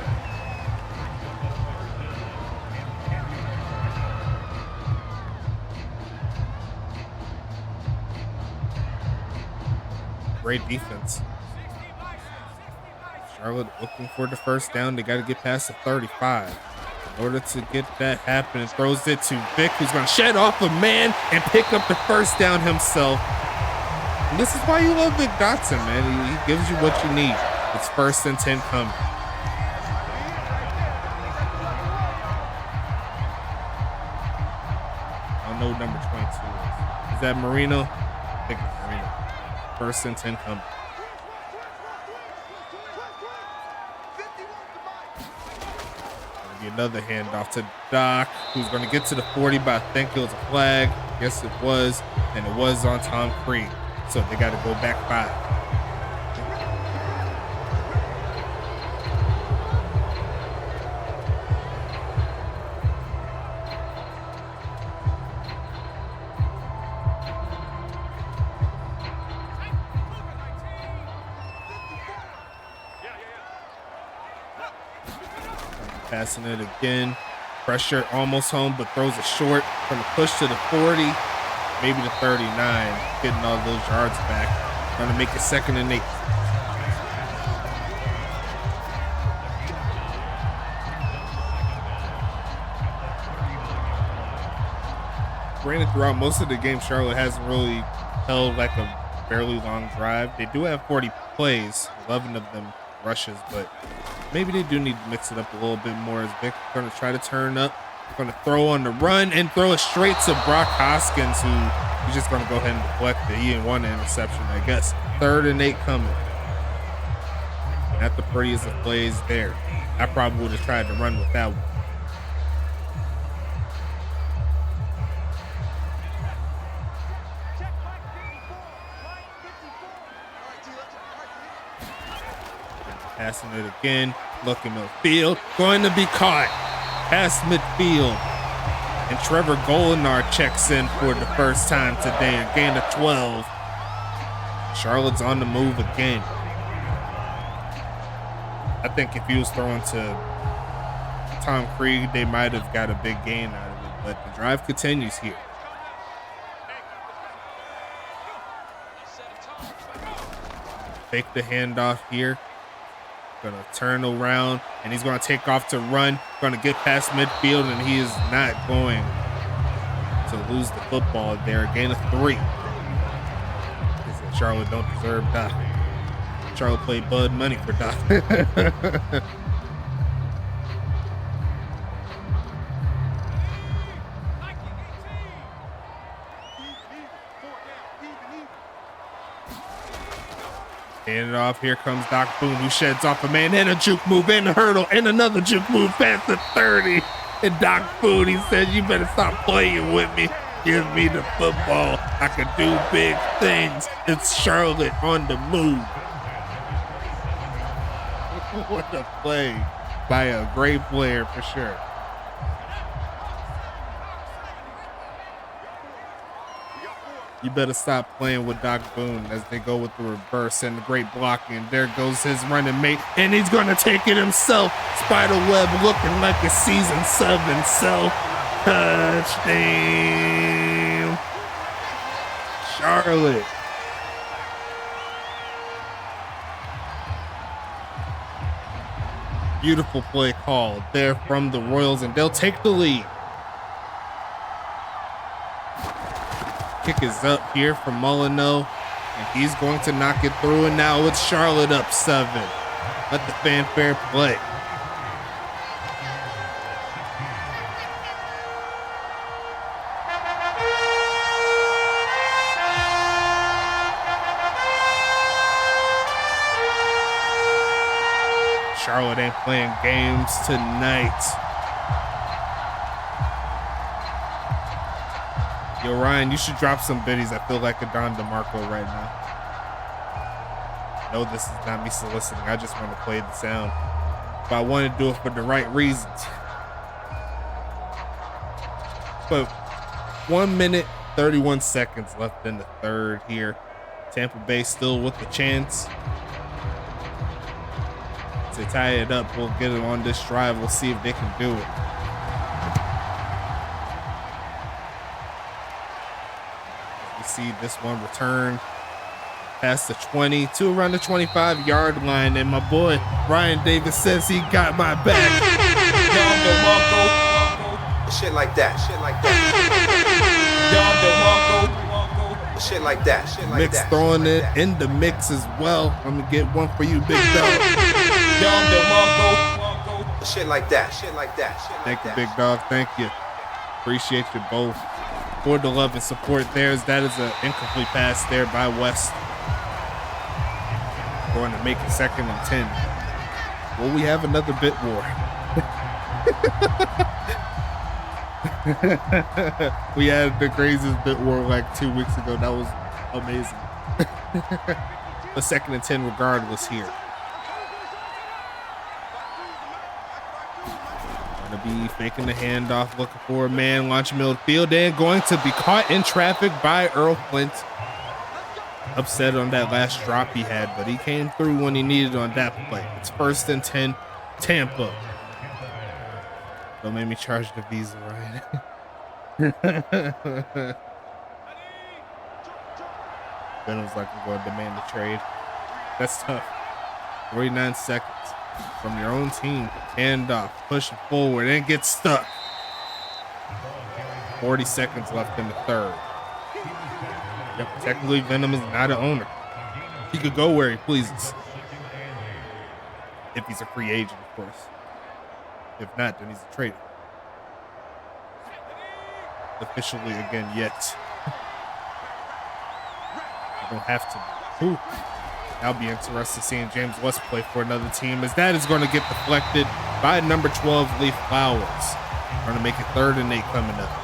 Great defense. Charlotte looking for the first down. They got to get past the 35. In order to get that happening, throws it to Vic, who's going to shed off a man and pick up the first down himself. And this is why you love Vic Dotson, man. He gives you what you need. It's 1st and 10 coming. I don't know what number 22 is. Is that Marino? I think it's Marino. 1st and 10 coming. Another handoff to Doc, who's going to get to the 40, but I think it was a flag. Yes, it was, and it was on Tom Creed. So they got to go back 5. Passing it again. Pressure almost home, but throws it short. From the push to the 40, maybe the 39. Getting all those yards back. Trying to make it 2nd and 8. Granted, throughout most of the game, Charlotte hasn't really held like a fairly long drive. They do have 40 plays, 11 of them rushes, but maybe they do need to mix it up a little bit more as Vic going to try to turn up. Going to throw on the run and throw it straight to Brock Hoskins, who he's just going to go ahead and deflect it. He didn't want an interception, I guess. 3rd and 8 coming. Not the prettiest of plays there. I probably would have tried to run with that one. Passing it again, looking midfield, going to be caught. Past midfield. And Trevor Golinar checks in for the first time today, a gain of 12. Charlotte's on the move again. I think if he was throwing to Tom Creed, they might have got a big gain out of it, but the drive continues here. Fake the handoff here. Gonna turn around and he's gonna take off to run, gonna get past midfield, and he is not going to lose the football there. Gain of 3. Charlotte don't deserve Doc. Charlotte played Bud Money for Doc. Hand it off. Here comes Doc Boone, who sheds off a man and a juke move and a hurdle and another juke move past the 30. And Doc Boone, he says, "You better stop playing with me. Give me the football. I can do big things." It's Charlotte on the move. What a play by a great player for sure. You better stop playing with Doc Boone as they go with the reverse and the great blocking. There goes his running mate, and he's going to take it himself. Spiderweb looking like a season sub himself. Touchdown, Charlotte. Beautiful play call there from the Royals, and they'll take the lead. Kick is up here from Molyneux, and he's going to knock it through, and now it's Charlotte up 7. Let the fanfare play. Charlotte ain't playing games tonight. Yo, Ryan, you should drop some biddies. I feel like a Don DeMarco right now. No, this is not me soliciting. I just want to play the sound. But I want to do it for the right reasons. But 1 minute, 31 seconds left in the third here. Tampa Bay still with the chance to tie it up. We'll get it on this drive. We'll see if they can do it. We see this one return past the 20 to around the 25-yard line, and my boy Ryan Davis says he got my back. Shit like that. Shit like that. Shit like that. Shit like Mix that. throwing it in the mix as well. I'm gonna get one for you, big dog. Shit like that. Shit like that. Thank you, big dog. Thank you. Appreciate you both for the love and support. That is an incomplete pass there by West. Going to make it 2nd and 10. Will we have another bit war? We had the craziest bit war like 2 weeks ago. That was amazing. The 2nd and 10 regardless here. Gonna be faking the handoff, looking for a man, launching middle field, and going to be caught in traffic by Earl Flint. Upset on that last drop he had, but he came through when he needed on that play. It's 1st and 10, Tampa. Don't make me charge the visa, Ryan. Ben was like, I'm going to demand the trade. That's tough. 49 seconds from your own team. Handoff, pushing forward, and get stuck. 40 seconds left in the third. Yep, technically Venom is not an owner. He could go where he pleases. If he's a free agent, of course. If not, then he's a trader. Officially again yet. I don't have to. Ooh. I'll be interested seeing James West play for another team, as that is going to get deflected by number 12, Leaf Flowers. Going to make it 3rd and 8 coming up.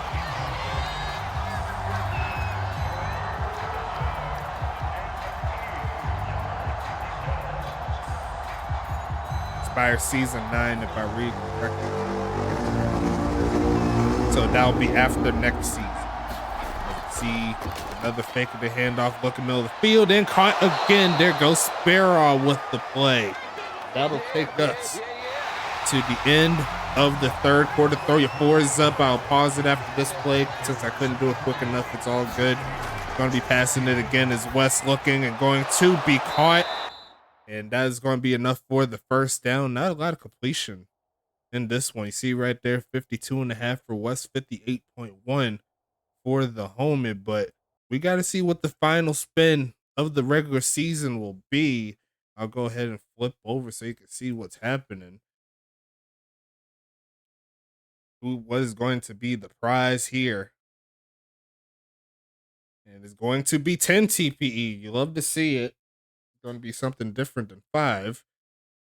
Expires season 9 if I read correctly. So that'll be after next season. Let's see another fake of the handoff, looking middle of the field, and caught again. There goes Sparrow with the play. That'll take us to the end of the third quarter. Throw your 4s up. I'll pause it after this play since I couldn't do it quick enough. It's all good. Going to be passing it again as West looking and going to be caught. And that is going to be enough for the first down. Not a lot of completion in this one. You see right there, 52.5 for West, 58.1 for the homie. But we got to see what the final spin of the regular season will be. I'll go ahead and flip over so you can see what's happening. What is going to be the prize here? And it's going to be 10 TPE. You love to see it. It's going to be something different than 5.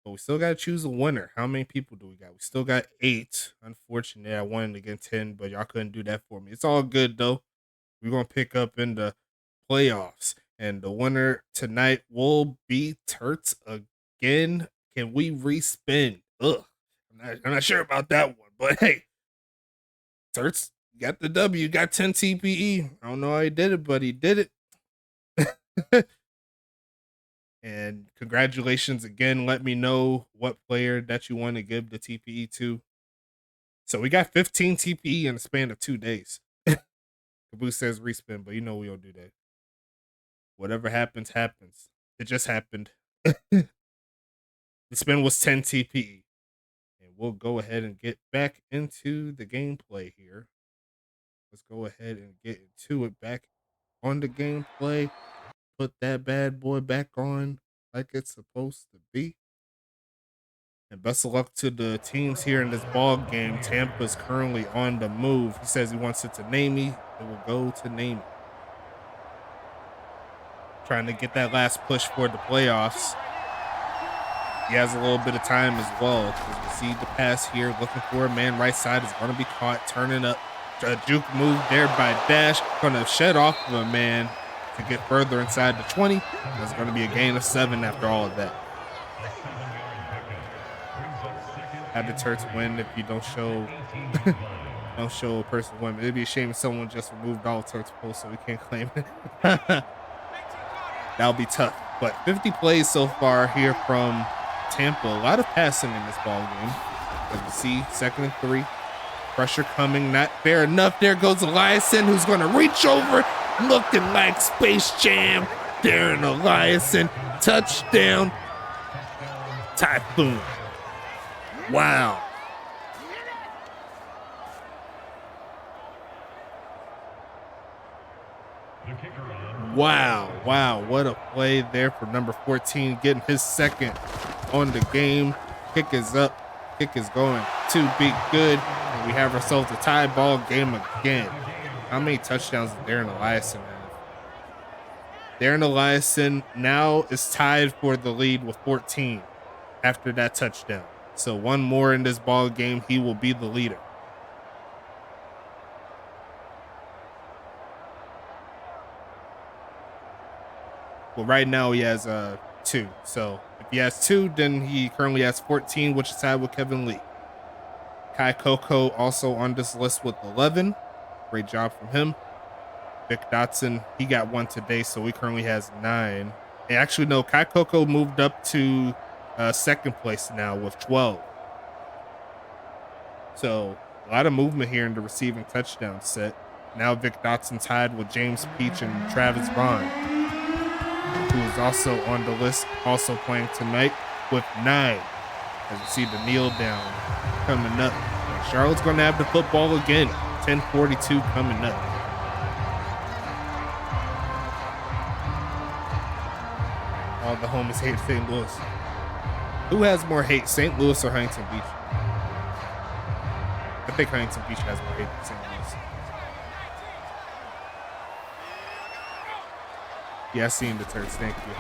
But we still got to choose a winner. How many people do we got? We still got 8. Unfortunately, I wanted to get 10, but y'all couldn't do that for me. It's all good, though. We're going to pick up in the playoffs. And the winner tonight will be Turts again. Can we respin? Ugh. I'm not sure about that one. But, hey, Turts got the W. Got 10 TPE. I don't know how he did it, but he did it. And congratulations again. Let me know what player that you want to give the TPE to. So we got 15 TPE in the span of 2 days. Caboose says respin, but you know we don't do that. Whatever happens, happens. It just happened. The spin was 10 TPE. And we'll go ahead and get back into the gameplay here. Let's go ahead and get into it back on the gameplay. Put that bad boy back on like it's supposed to be. And best of luck to the teams here in this ball game. Tampa's currently on the move. He says he wants it to name me. It will go to name me. Trying to get that last push for the playoffs. He has a little bit of time as well. As we see the pass here, looking for a man right side is going to be caught, turning up. A juke move there by Dash. Going to shed off of a man to get further inside the 20. There's going to be a gain of 7 after all of that. Have the Turks win if you don't show Don't show a person women. It'd be a shame if someone just removed all sorts of posts so we can't claim it. That'll be tough. But 50 plays so far here from Tampa. A lot of passing in this ball game. As you see, 2nd and 3. Pressure coming, not fair enough. There goes Eliason, who's going to reach over, looking like Space Jam. Darren Eliason, touchdown, Typhoon. Wow. Wow, what a play there for number 14, getting his 2nd on the game. Kick is up, kick is going to be good, and we have ourselves a tie ball game again. How many touchdowns did Darren Eliason have? Darren Eliason now is tied for the lead with 14 after that touchdown. So one more in this ball game, he will be the leader. Well, right now he has 2. So if he has 2, then he currently has 14, which is tied with Kevin Lee. Kai Coco also on this list with 11. Great job from him. Vic Dotson, he got 1 today, so he currently has 9. And actually, no, Kai Coco moved up to 2nd place now with 12. So a lot of movement here in the receiving touchdown set. Now Vic Dotson tied with James Peach and Travis Vaughn, who is also on the list, also playing tonight with 9. As you see the kneel down coming up. And Charlotte's going to have the football again. 10:42 coming up. All the homies hate St. Louis. Who has more hate, St. Louis or Huntington Beach? I think Huntington Beach has more hate than St. Louis. Yeah, I seen the turds. Thank you.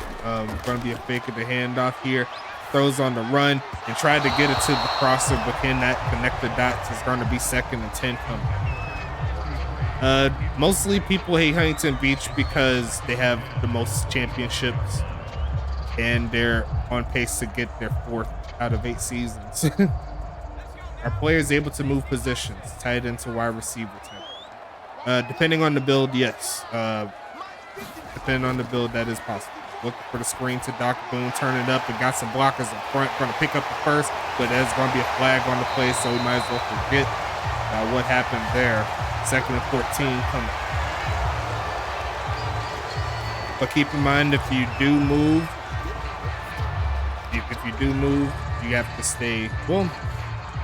Going to be a fake of the handoff here. Throws on the run and tried to get it to the crosser, but can that connect the dots? It's going to be 2nd and 10 coming. Mostly people hate Huntington Beach because they have the most championships and they're on pace to get their 4th out of 8 seasons. Are players able to move positions, tight into wide receiver type? Depending on the build, yes. Depending on the build, that is possible. Looking for the screen to Dr. Boone, turn it up and got some blockers in front, going to pick up the first, but there's going to be a flag on the play, so we might as well forget what happened there. 2nd and 14 coming. But keep in mind, if you do move, you have to stay, well,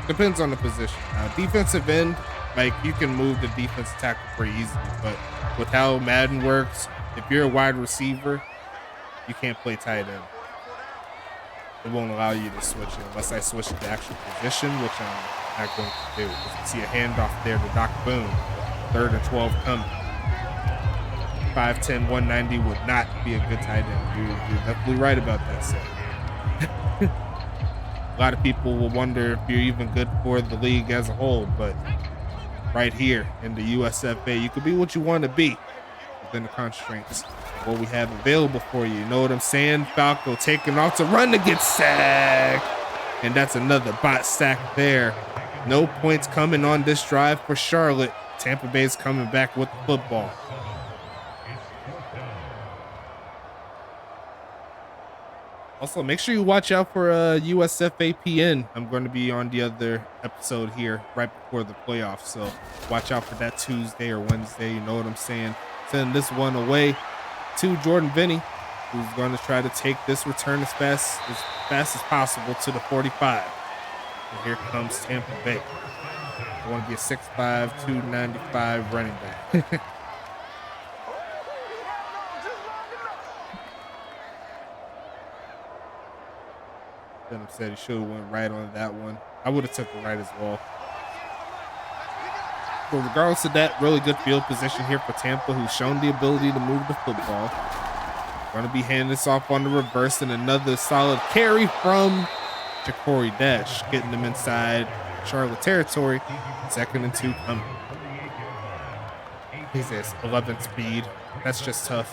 depends on the position. Defensive end, like you can move the defensive tackle pretty easily, but with how Madden works, if you're a wide receiver, you can't play tight end. It won't allow you to switch it unless I switch to the actual position, which I'm not going to do. You see a handoff there to Doc Boone. 3rd and 12 coming. 5'10", 190 would not be a good tight end. You're definitely right about that, sir. A lot of people will wonder if you're even good for the league as a whole, but right here in the USFA, you could be what you want to be within the constraints of what we have available for you. You know what I'm saying? Falco taking off to run to get sacked. And that's another bot sack there. No points coming on this drive for Charlotte. Tampa Bay's coming back with the football. Also, make sure you watch out for USFA PN. I'm going to be on the other episode here right before the playoffs, so watch out for that Tuesday or Wednesday. You know what I'm saying? Send this one away to Jordan Vinny, who's going to try to take this return as fast as possible to the 45. And here comes Tampa Bay. I want to be a 6'5", 295 running back. Then said he should have went right on that one. I would have took it right as well. But regardless of that, really good field position here for Tampa, who's shown the ability to move the football. Going to be handing this off on the reverse, and another solid carry from Ja'Cory Dash, getting them inside Charlotte territory. 2nd and 2 coming. He's at 11 speed. That's just tough.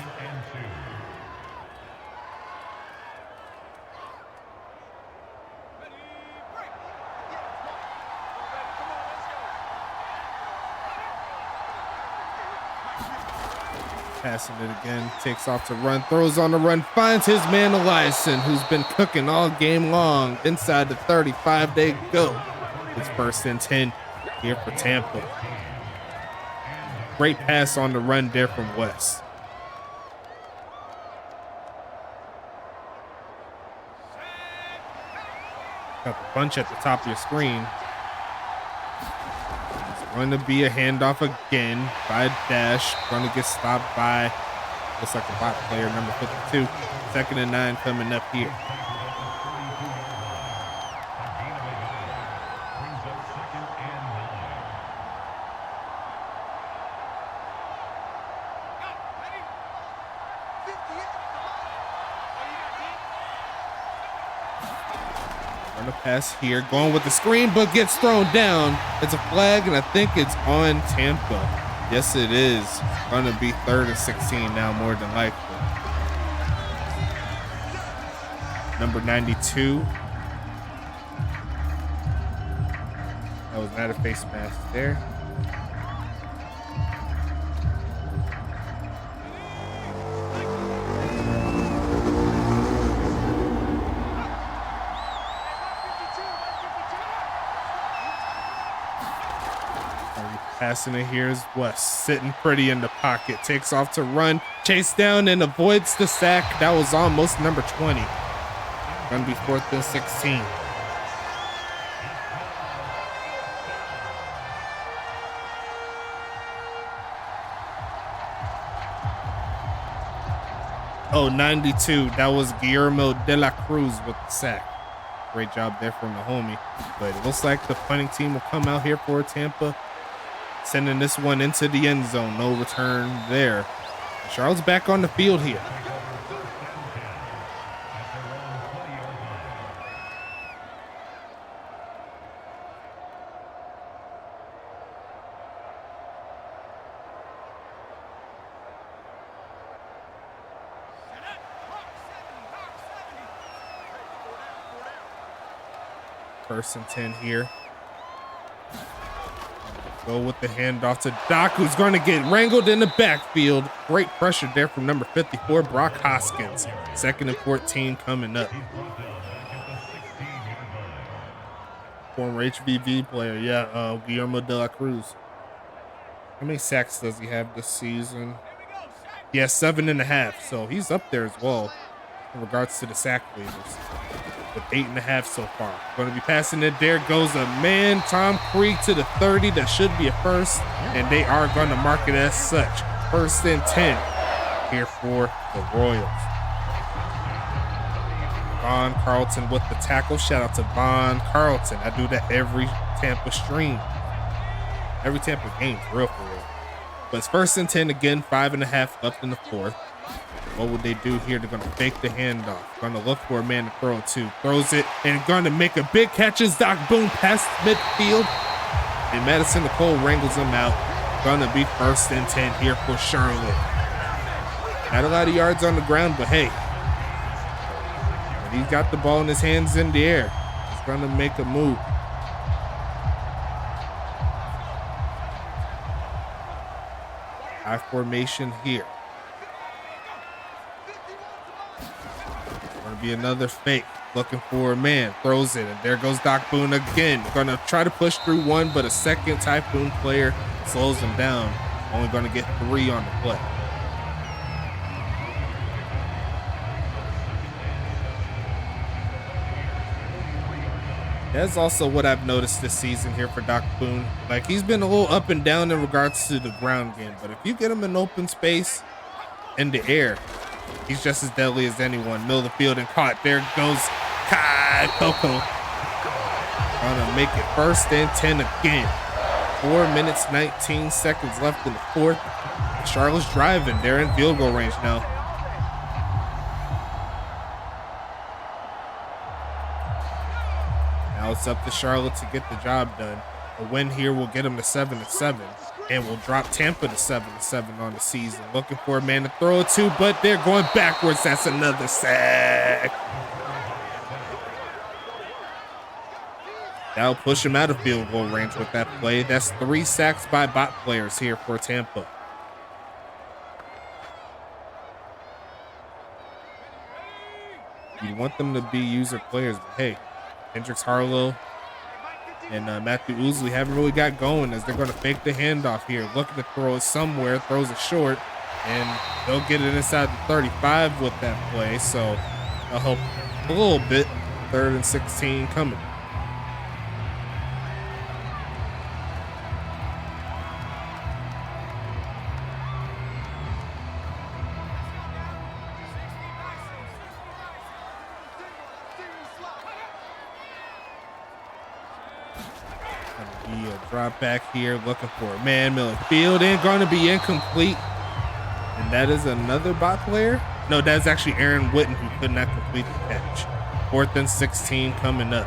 Passing it again, takes off to run, throws on the run, finds his man Eliason, who's been cooking all game long. Inside the 35, they go. It's 1st and 10 here for Tampa. Great pass on the run there from West. Got the bunch at the top of your screen. It's going to be a handoff again by Dash. Going to get stopped by, looks like a bot player, number 52. 2nd and 9 coming up here. Run a pass here, going with the screen, but gets thrown down. It's a flag, and I think it's on Tampa. Yes, it is. Going to be 3rd and 16 now, more than likely. Number 92. That was not a face mask there. Passing it here is West, sitting pretty in the pocket, takes off to run, chase down and avoids the sack. That was almost number 20. Gonna be 4th and 16. Oh, 92. That was Guillermo de la Cruz with the sack. Great job there from the homie. But it looks like the punting team will come out here for Tampa, sending this one into the end zone. No return there. Charlotte's back on the field here. First and 10 here. Go with the handoff to Doc, who's going to get wrangled in the backfield. Great pressure there from number 54, Brock Hoskins. 2nd and 14 coming up. Former HVV player, yeah, Guillermo de la Cruz. How many sacks does he have this season? He has 7.5, so he's up there as well in regards to the sack leaders, with 8.5 so far. Going to be passing it. There goes a man, Tom Creek, to the 30. That should be a first, and they are going to mark it as such. 1st and 10 here for the Royals. Von Carlton with the tackle. Shout out to Von Carlton. I do that every Tampa stream, every Tampa game, for real. But it's 1st and 10 again, 5.5 left in the 4th. What would they do here? They're going to fake the handoff. Going to look for a man to throw it to. Throws it and going to make a big catch as Doc Boone past midfield. And Madison Nicole wrangles him out. Going to be 1st and 10 here for Charlotte. Not a lot of yards on the ground, but hey, when he's got the ball in his hands in the air, he's going to make a move. High formation here. Going to be another fake. Looking for a man. Throws it. And there goes Doc Boone again. Going to try to push through one, but a second Typhoon player slows him down. Only going to get 3 on the play. That's also what I've noticed this season here for Doc Boone. Like, he's been a little up and down in regards to the ground game, but if you get him in open space in the air, he's just as deadly as anyone. Middle of the field and caught. There goes Kai Coco. Gonna make it 1st and 10 again. 4 minutes, 19 seconds left in the 4th. Charlotte's driving. They're in field goal range now. Now it's up to Charlotte to get the job done. A win here will get them to 7-7. And will drop Tampa to 7-7 on the season. Looking for a man to throw it to, but they're going backwards. That's another sack. That'll push him out of field goal range with that play. That's 3 sacks by bot players here for Tampa. You want them to be user players, but hey, Hendricks Harlow and Matthew Ousley haven't really got going as they're going to fake the handoff here, looking to throw it somewhere, throws it short, and they'll get it inside the 35 with that play, so that'll help a little bit. 3rd and 16 coming. Drop back here, looking for a man. Miller fielding, going to be incomplete. And that is another bot player? No, that's actually Aaron Witten who could not complete the catch. 4th and 16 coming up.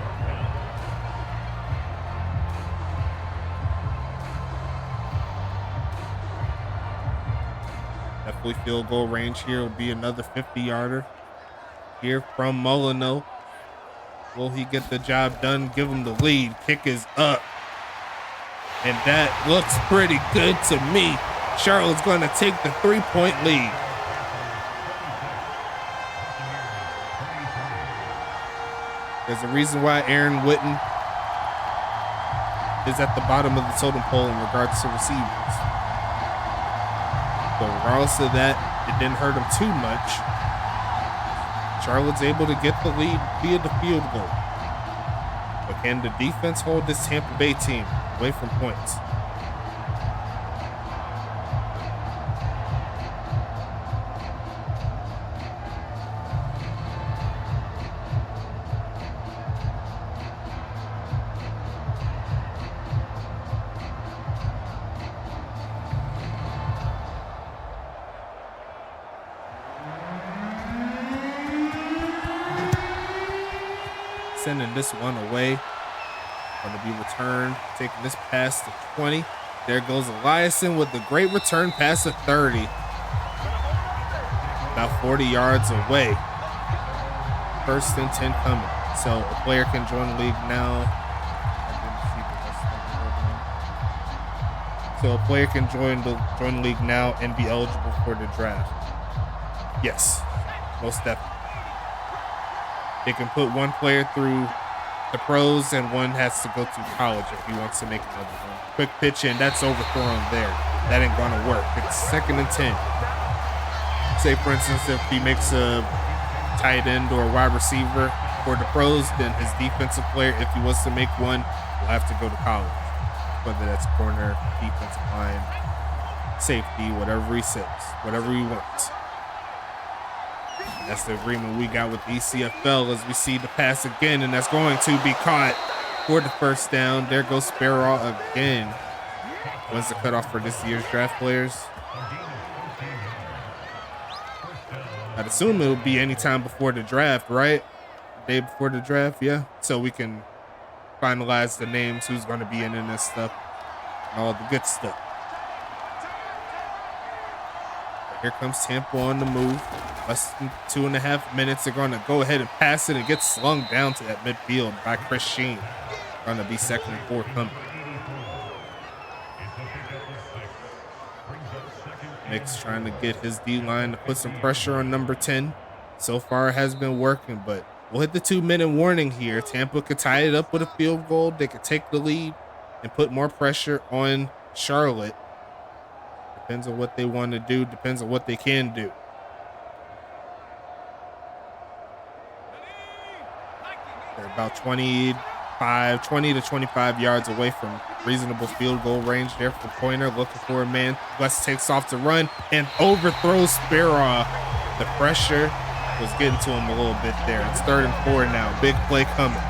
Definitely field goal range here. Will be another 50-yarder here from Molyneux. Will he get the job done? Give him the lead. Kick is up. And that looks pretty good to me. Charlotte's going to take the 3-point lead. There's a reason why Aaron Witten is at the bottom of the totem pole in regards to receivers. But regardless of that, it didn't hurt him too much. Charlotte's able to get the lead via the field goal. But can the defense hold this Tampa Bay team away from points? Sending this one away. Going to be returned, taking this pass to 20. There goes Eliason with the great return pass to 30. About 40 yards away. 1st and 10 coming. So a player can join the league now. So a player can join the league now and be eligible for the draft. Yes, most definitely. They can put one player through the pros and one has to go to college if he wants to make another one. Quick pitch in, that's overthrown there. That ain't gonna work. It's 2nd and 10. Say for instance, if he makes a tight end or a wide receiver for the pros, then his defensive player, if he wants to make one, will have to go to college. Whether that's corner, defensive line, safety, whatever he says, whatever he wants. That's the agreement we got with ECFL as we see the pass again, and that's going to be caught for the 1st down. There goes Sparrow again. When's the cutoff for this year's draft players? I'd assume it'll be anytime before the draft, right? The day before the draft, yeah. So we can finalize the names, who's going to be in this stuff, and all the good stuff. Here comes Tampa on the move. Less than 2.5 minutes. They're going to go ahead and pass it and get slung down to that midfield by Chris Sheen. Going to be 2nd and 4 coming. Nick's trying to get his D-line to put some pressure on number 10. So far it has been working, but we'll hit the 2-minute warning here. Tampa could tie it up with a field goal. They could take the lead and put more pressure on Charlotte. Depends on what they want to do. Depends on what they can do. They're about 20 to 25 yards away from reasonable field goal range there for Pointer. Looking for a man. West takes off to run and overthrows Sparrow. The pressure was getting to him a little bit there. It's 3rd and 4 now. Big play coming. A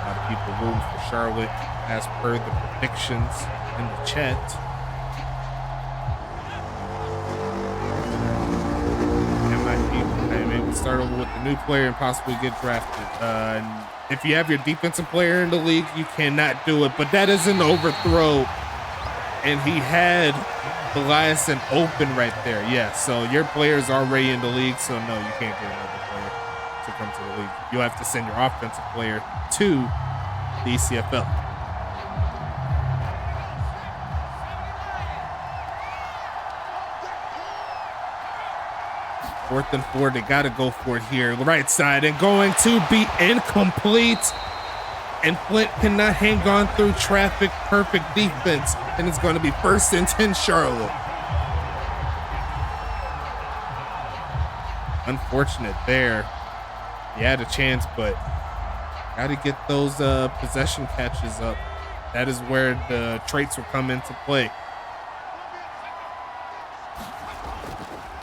lot of people rooting for Charlotte as per the predictions in the chat. Maybe start over with the new player and possibly get drafted. And if you have your defensive player in the league, you cannot do it. But that is an overthrow. And he had Eliason open right there. Yeah, so your player is already in the league, so no, you can't get another player to come to the league. You'll have to send your offensive player to the ECFL. 4th and 4. They got to go for it here. The right side and going to be incomplete. And Flint cannot hang on through traffic. Perfect defense. And it's going to be 1st and 10 Charlotte. Unfortunate there. He had a chance, but got to get those possession catches up. That is where the traits will come into play.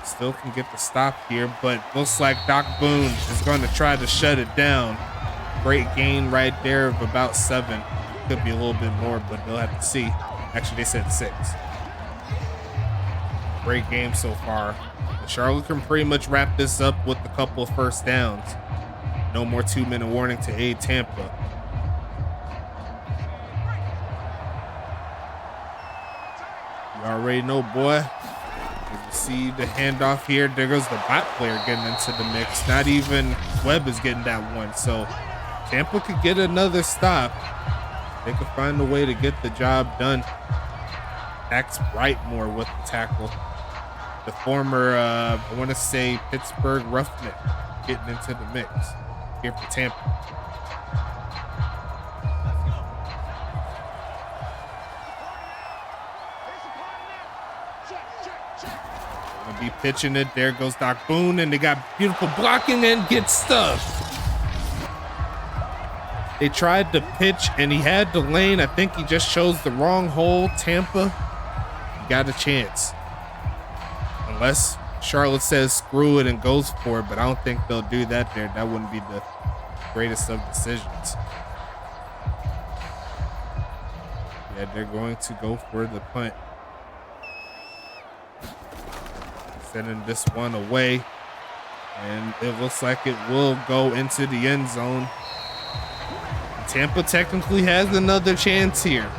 Still can get the stop here, but looks like Doc Boone is going to try to shut it down. Great gain right there of about 7. Could be a little bit more, but they'll have to see. Actually, they said 6. Great game so far. Charlotte can pretty much wrap this up with a couple of first downs. No more 2-minute warning to aid Tampa. You already know, boy. You see the handoff here. There goes the bot player getting into the mix. Not even Webb is getting that one. So Tampa could get another stop. They could find a way to get the job done. Max Brightmore with the tackle. The former, I want to say, Pittsburgh Roughneck getting into the mix here for Tampa. Gonna be pitching it. There goes Doc Boone, and they got beautiful blocking and get stuffed. They tried to pitch, and he had the lane. I think he just chose the wrong hole. Tampa, he got a chance. Unless Charlotte says screw it and goes for it, but I don't think they'll do that there. That wouldn't be the greatest of decisions. Yeah, they're going to go for the punt. Sending this one away, and it looks like it will go into the end zone. Tampa technically has another chance here.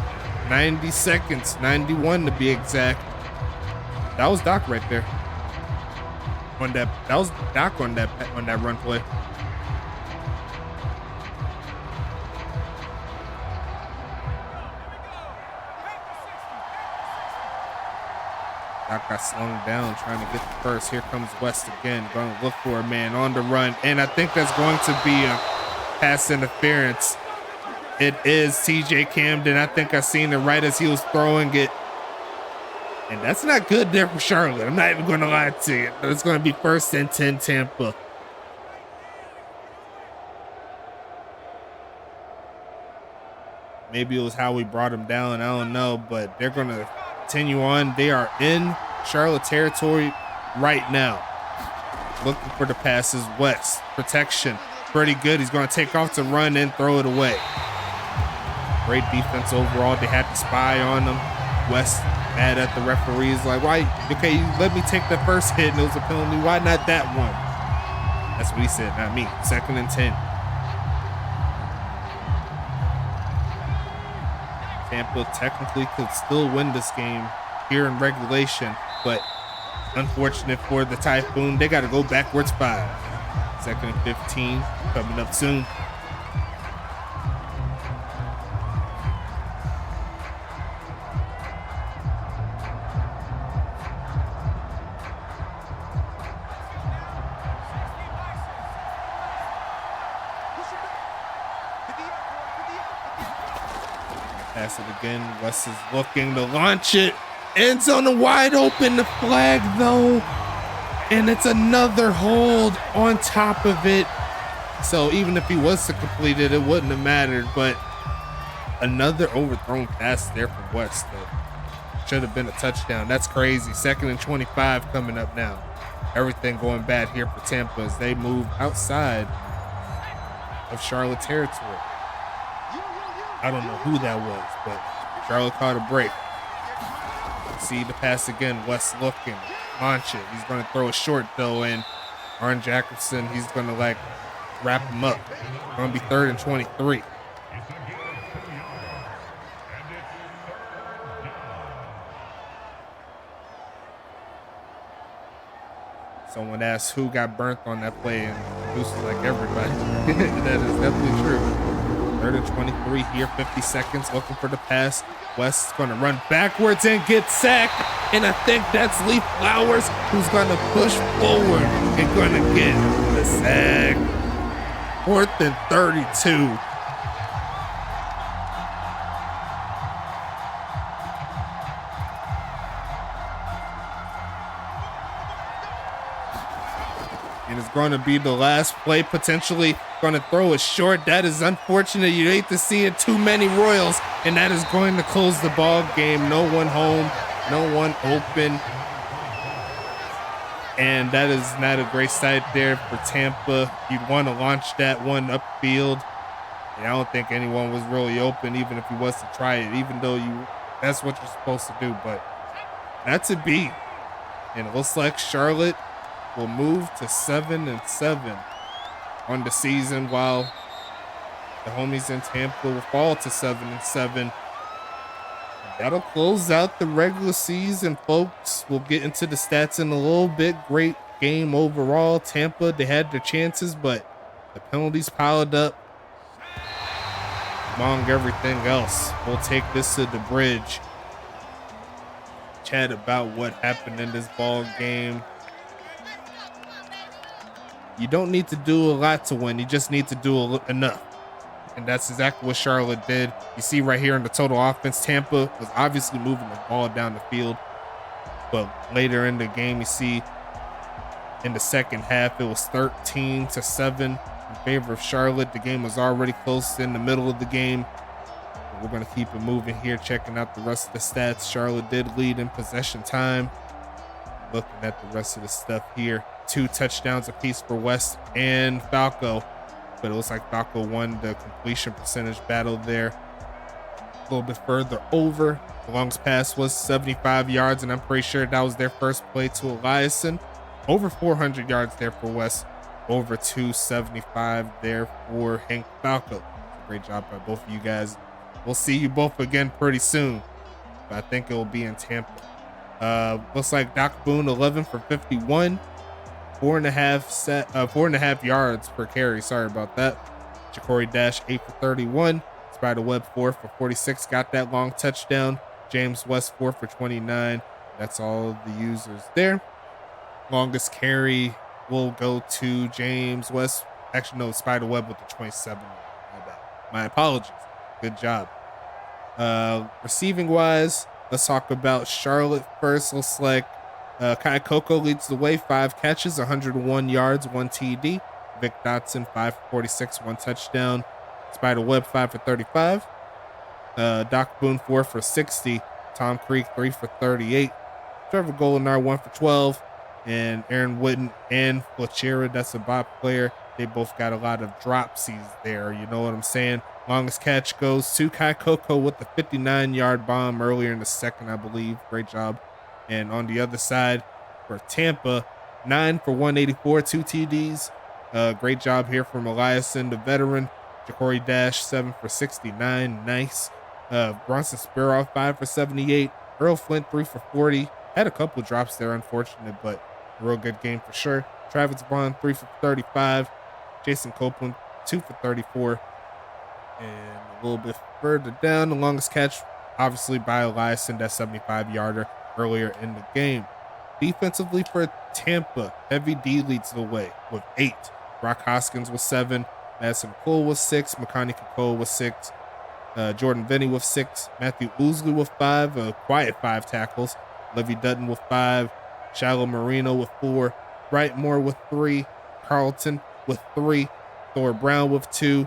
90 seconds, 91 to be exact. That was Doc right there. That was Doc on that run play. Doc got slung down trying to get the first. Here comes West again, going to look for a man on the run, and I think that's going to be a pass interference. It is TJ Camden. I think I seen it right as he was throwing it. And that's not good there for Charlotte. I'm not even going to lie to you. It's going to be 1st and 10 Tampa. Maybe it was how we brought him down. I don't know. But they're going to continue on. They are in Charlotte territory right now. Looking for the passes. West. Protection. Pretty good. He's going to take off to run and throw it away. Great defense overall. They had to spy on them. West mad at the referees, like, why? Okay, you let me take the first hit and it was a penalty. Why not that one? That's what he said, not me. 2nd and 10. Tampa technically could still win this game here in regulation, but unfortunate for the Typhoon, they got to go backwards 5. 2nd and 15 coming up soon. Pass it again. West is looking to launch it. End zone wide open. The flag though. And it's another hold on top of it. So even if he was to complete it, it wouldn't have mattered. But another overthrown pass there from West that should have been a touchdown. That's crazy. 2nd and 25 coming up now. Everything going bad here for Tampa as they move outside of Charlotte territory. I don't know who that was, but Charlotte caught a break. See the pass again. West looking. Launch it. He's going to throw it short, though, and Arn Jacobson, he's going to, like, wrap him up. Going to be 3rd and 23. Someone asked who got burnt on that play, and Goose is like, everybody. That is definitely true. 3rd and 23 here, 50 seconds, looking for the pass. West's going to run backwards and get sacked. And I think that's Lee Flowers who's going to push forward and going to get the sack. 4th and 32. And it's going to be the last play, potentially going to throw it short. That is unfortunate. You hate to see it, too many Royals, and that is going to close the ball game. No one home, no one open. And that is not a great sight there for Tampa. You'd want to launch that one upfield. And I don't think anyone was really open, even if he was to try it, even though that's what you're supposed to do. But that's a B. And it looks like Charlotte will move to 7-7 on the season, while the homies in Tampa will fall to 7-7. And that'll close out the regular season, folks. We'll get into the stats in a little bit. Great game overall. Tampa, they had their chances, but the penalties piled up among everything else. We'll take this to the bridge. Chat about what happened in this ball game. You don't need to do a lot to win. You just need to do enough. And that's exactly what Charlotte did. You see right here in the total offense, Tampa was obviously moving the ball down the field. But later in the game, you see in the second half, it was 13-7 in favor of Charlotte. The game was already close in the middle of the game. We're going to keep it moving here, checking out the rest of the stats. Charlotte did lead in possession time. Looking at the rest of the stuff here. 2 touchdowns apiece for West and Falco, but it looks like Falco won the completion percentage battle there. A little bit further over, the longest pass was 75 yards, and I'm pretty sure that was their first play to Eliason. Over 400 yards there for West, over 275 there for Hank Falco. Great job by both of you guys. We'll see you both again pretty soon, but I think it will be in Tampa. Looks like Doc Boone 11 for 51. 4.5 yards per carry. Sorry about that. Ja'Cory Dash 8 for 31. Spiderweb 4 for 46. Got that long touchdown. James West 4 for 29. That's all the users there. Longest carry will go to James West. Actually, no, Spiderweb with the 27. My bad. My apologies. Good job. Receiving wise, let's talk about Charlotte first. Looks like Kai Coco leads the way, 5 catches, 101 yards, 1 TD. Vic Dotson, 5 for 46, 1 touchdown. Spiderweb, 5 for 35. Doc Boone, 4 for 60. Tom Creek, 3 for 38. Trevor Golinar, 1 for 12. And Aaron Witten and Flachera, that's a bot player. They both got a lot of dropsies there. You know what I'm saying? Longest catch goes to Kai Coco with the 59-yard bomb earlier in the second, I believe. Great job. And on the other side for Tampa, 9 for 184, 2 TDs. Great job here from Eliason, the veteran. Ja'Cory Dash, 7 for 69. Nice. Bronson Sparrow, 5 for 78. Earl Flint, 3 for 40. Had a couple drops there, unfortunate, but a real good game for sure. Travis Bond, 3 for 35. Jason Copeland, 2 for 34. And a little bit further down, the longest catch, obviously by Eliason, that 75-yarder earlier in the game. Defensively for Tampa, Heavy D leads the way with 8. Brock Hoskins with 7. Madison Cole with 6. Makani Cole with 6. Jordan Vinny with 6. Matthew Oosley with 5. A quiet 5 tackles. Levy Dutton with 5. Shallow Marino with 4. Brightmore with 3. Carlton with 3. Thor Brown with 2.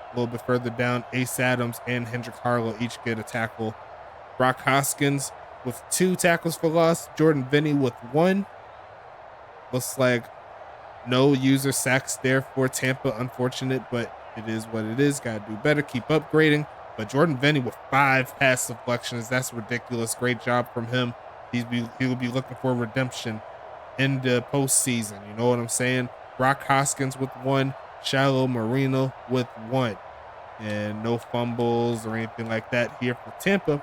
A little bit further down, Ace Adams and Hendrick Harlow each get a tackle. Brock Hoskins with 2 tackles for loss. Jordan Vinny with 1. Looks like no user sacks there for Tampa. Unfortunate, but it is what it is. Got to do better. Keep upgrading. But Jordan Vinny with 5 pass deflections. That's ridiculous. Great job from him. He will be looking for redemption in the postseason. You know what I'm saying? Brock Hoskins with 1. Shallow Marino with 1. And no fumbles or anything like that here for Tampa.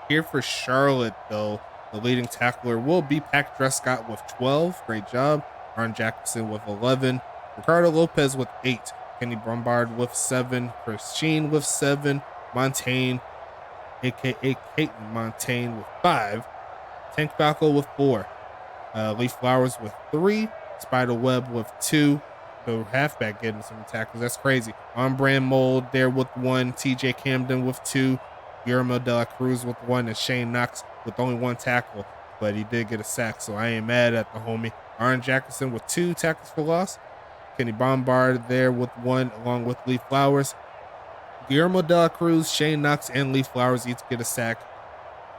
Here for Charlotte, though, the leading tackler will be Pac Drescott with 12. Great job. Arn Jackson with 11. Ricardo Lopez with 8. Kenny Bombard with 7, Chris Sheen with 7, Montaigne, aka Caitlin Montaigne with 5, Tank Falco with 4, Lee Flowers with 3, Spider Webb with 2. The halfback getting some tackles. That's crazy. On brand mold there with 1, TJ Camden with 2, Guillermo de la Cruz with 1, and Shane Knox with only 1 tackle, but he did get a sack, so I ain't mad at the homie. Aaron Jackerson with 2 tackles for loss. Kenny Bombard there with 1, along with Lee Flowers. Guillermo de la Cruz, Shane Knox, and Lee Flowers each get a sack.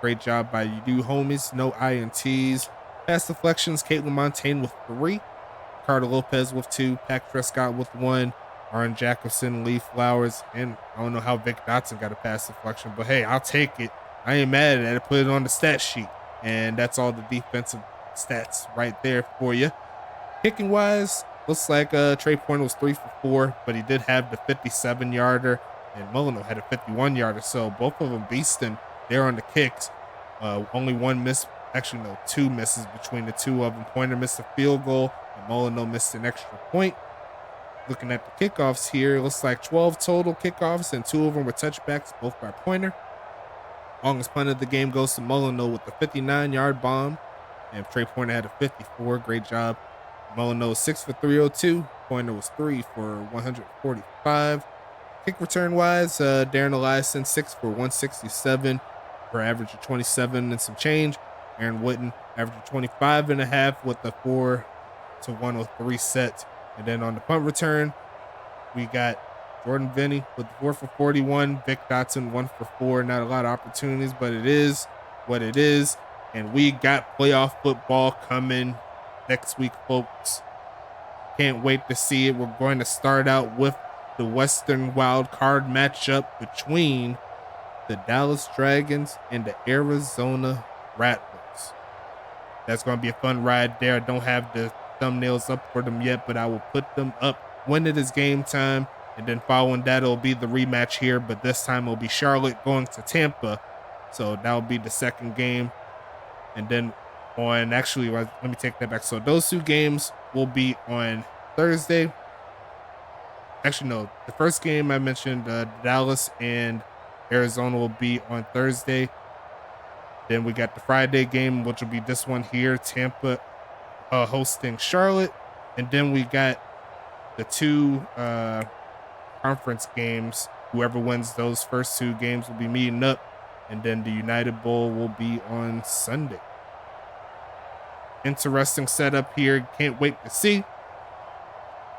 Great job by you homies. No INTs. Pass deflections, Caitlin Montaigne with 3. Ricardo Lopez with 2. Pac Prescott with 1. Aaron Jacobson, Lee Flowers, and I don't know how Vic Dotson got a pass deflection, but hey, I'll take it. I ain't mad at it. Put it on the stat sheet. And that's all the defensive stats right there for you. Kicking wise, looks like Trey Pointer was 3 for 4, but he did have the 57-yarder, and Molino had a 51-yarder, so both of them beasting there on the kicks. Only 1 miss, actually no, 2 misses between the two of them. Pointer missed a field goal, and Molino missed an extra point. Looking at the kickoffs here, it looks like 12 total kickoffs, and 2 of them were touchbacks, both by Pointer. Longest punt of the game goes to Molino with the 59-yard bomb, and Trey Pointer had a 54. Great job. Molino 6 for 302. Pointer was 3 for 145. Kick return wise, Darren Eliason 6 for 167 for average of 27 and some change. Aaron Witten average of 25.5 with the 4 to 103 set. And then on the punt return, we got Jordan Vinny with 4 for 41. Vic Dotson 1 for 4. Not a lot of opportunities, but it is what it is. And we got playoff football coming next week, folks. Can't wait to see it. We're going to start out with the Western Wild Card matchup between the Dallas Dragons and the Arizona Rattlers. That's going to be a fun ride there. I don't have the thumbnails up for them yet, but I will put them up when it is game time. And then following that, it'll be the rematch here, but this time it'll be Charlotte going to Tampa. So that'll be the second game. And then actually, let me take that back. So those 2 games will be on Thursday. Actually, no, the first game I mentioned, Dallas and Arizona, will be on Thursday. Then we got the Friday game, which will be this one here, Tampa hosting Charlotte. And then we got the 2 conference games. Whoever wins those first 2 games will be meeting up. And then the United Bowl will be on Sunday. Interesting setup here. Can't wait to see.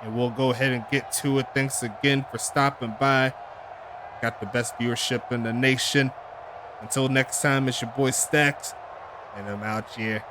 And we'll go ahead and get to it. Thanks again for stopping by. Got the best viewership in the nation. Until next time, it's your boy Stacks, and I'm out here.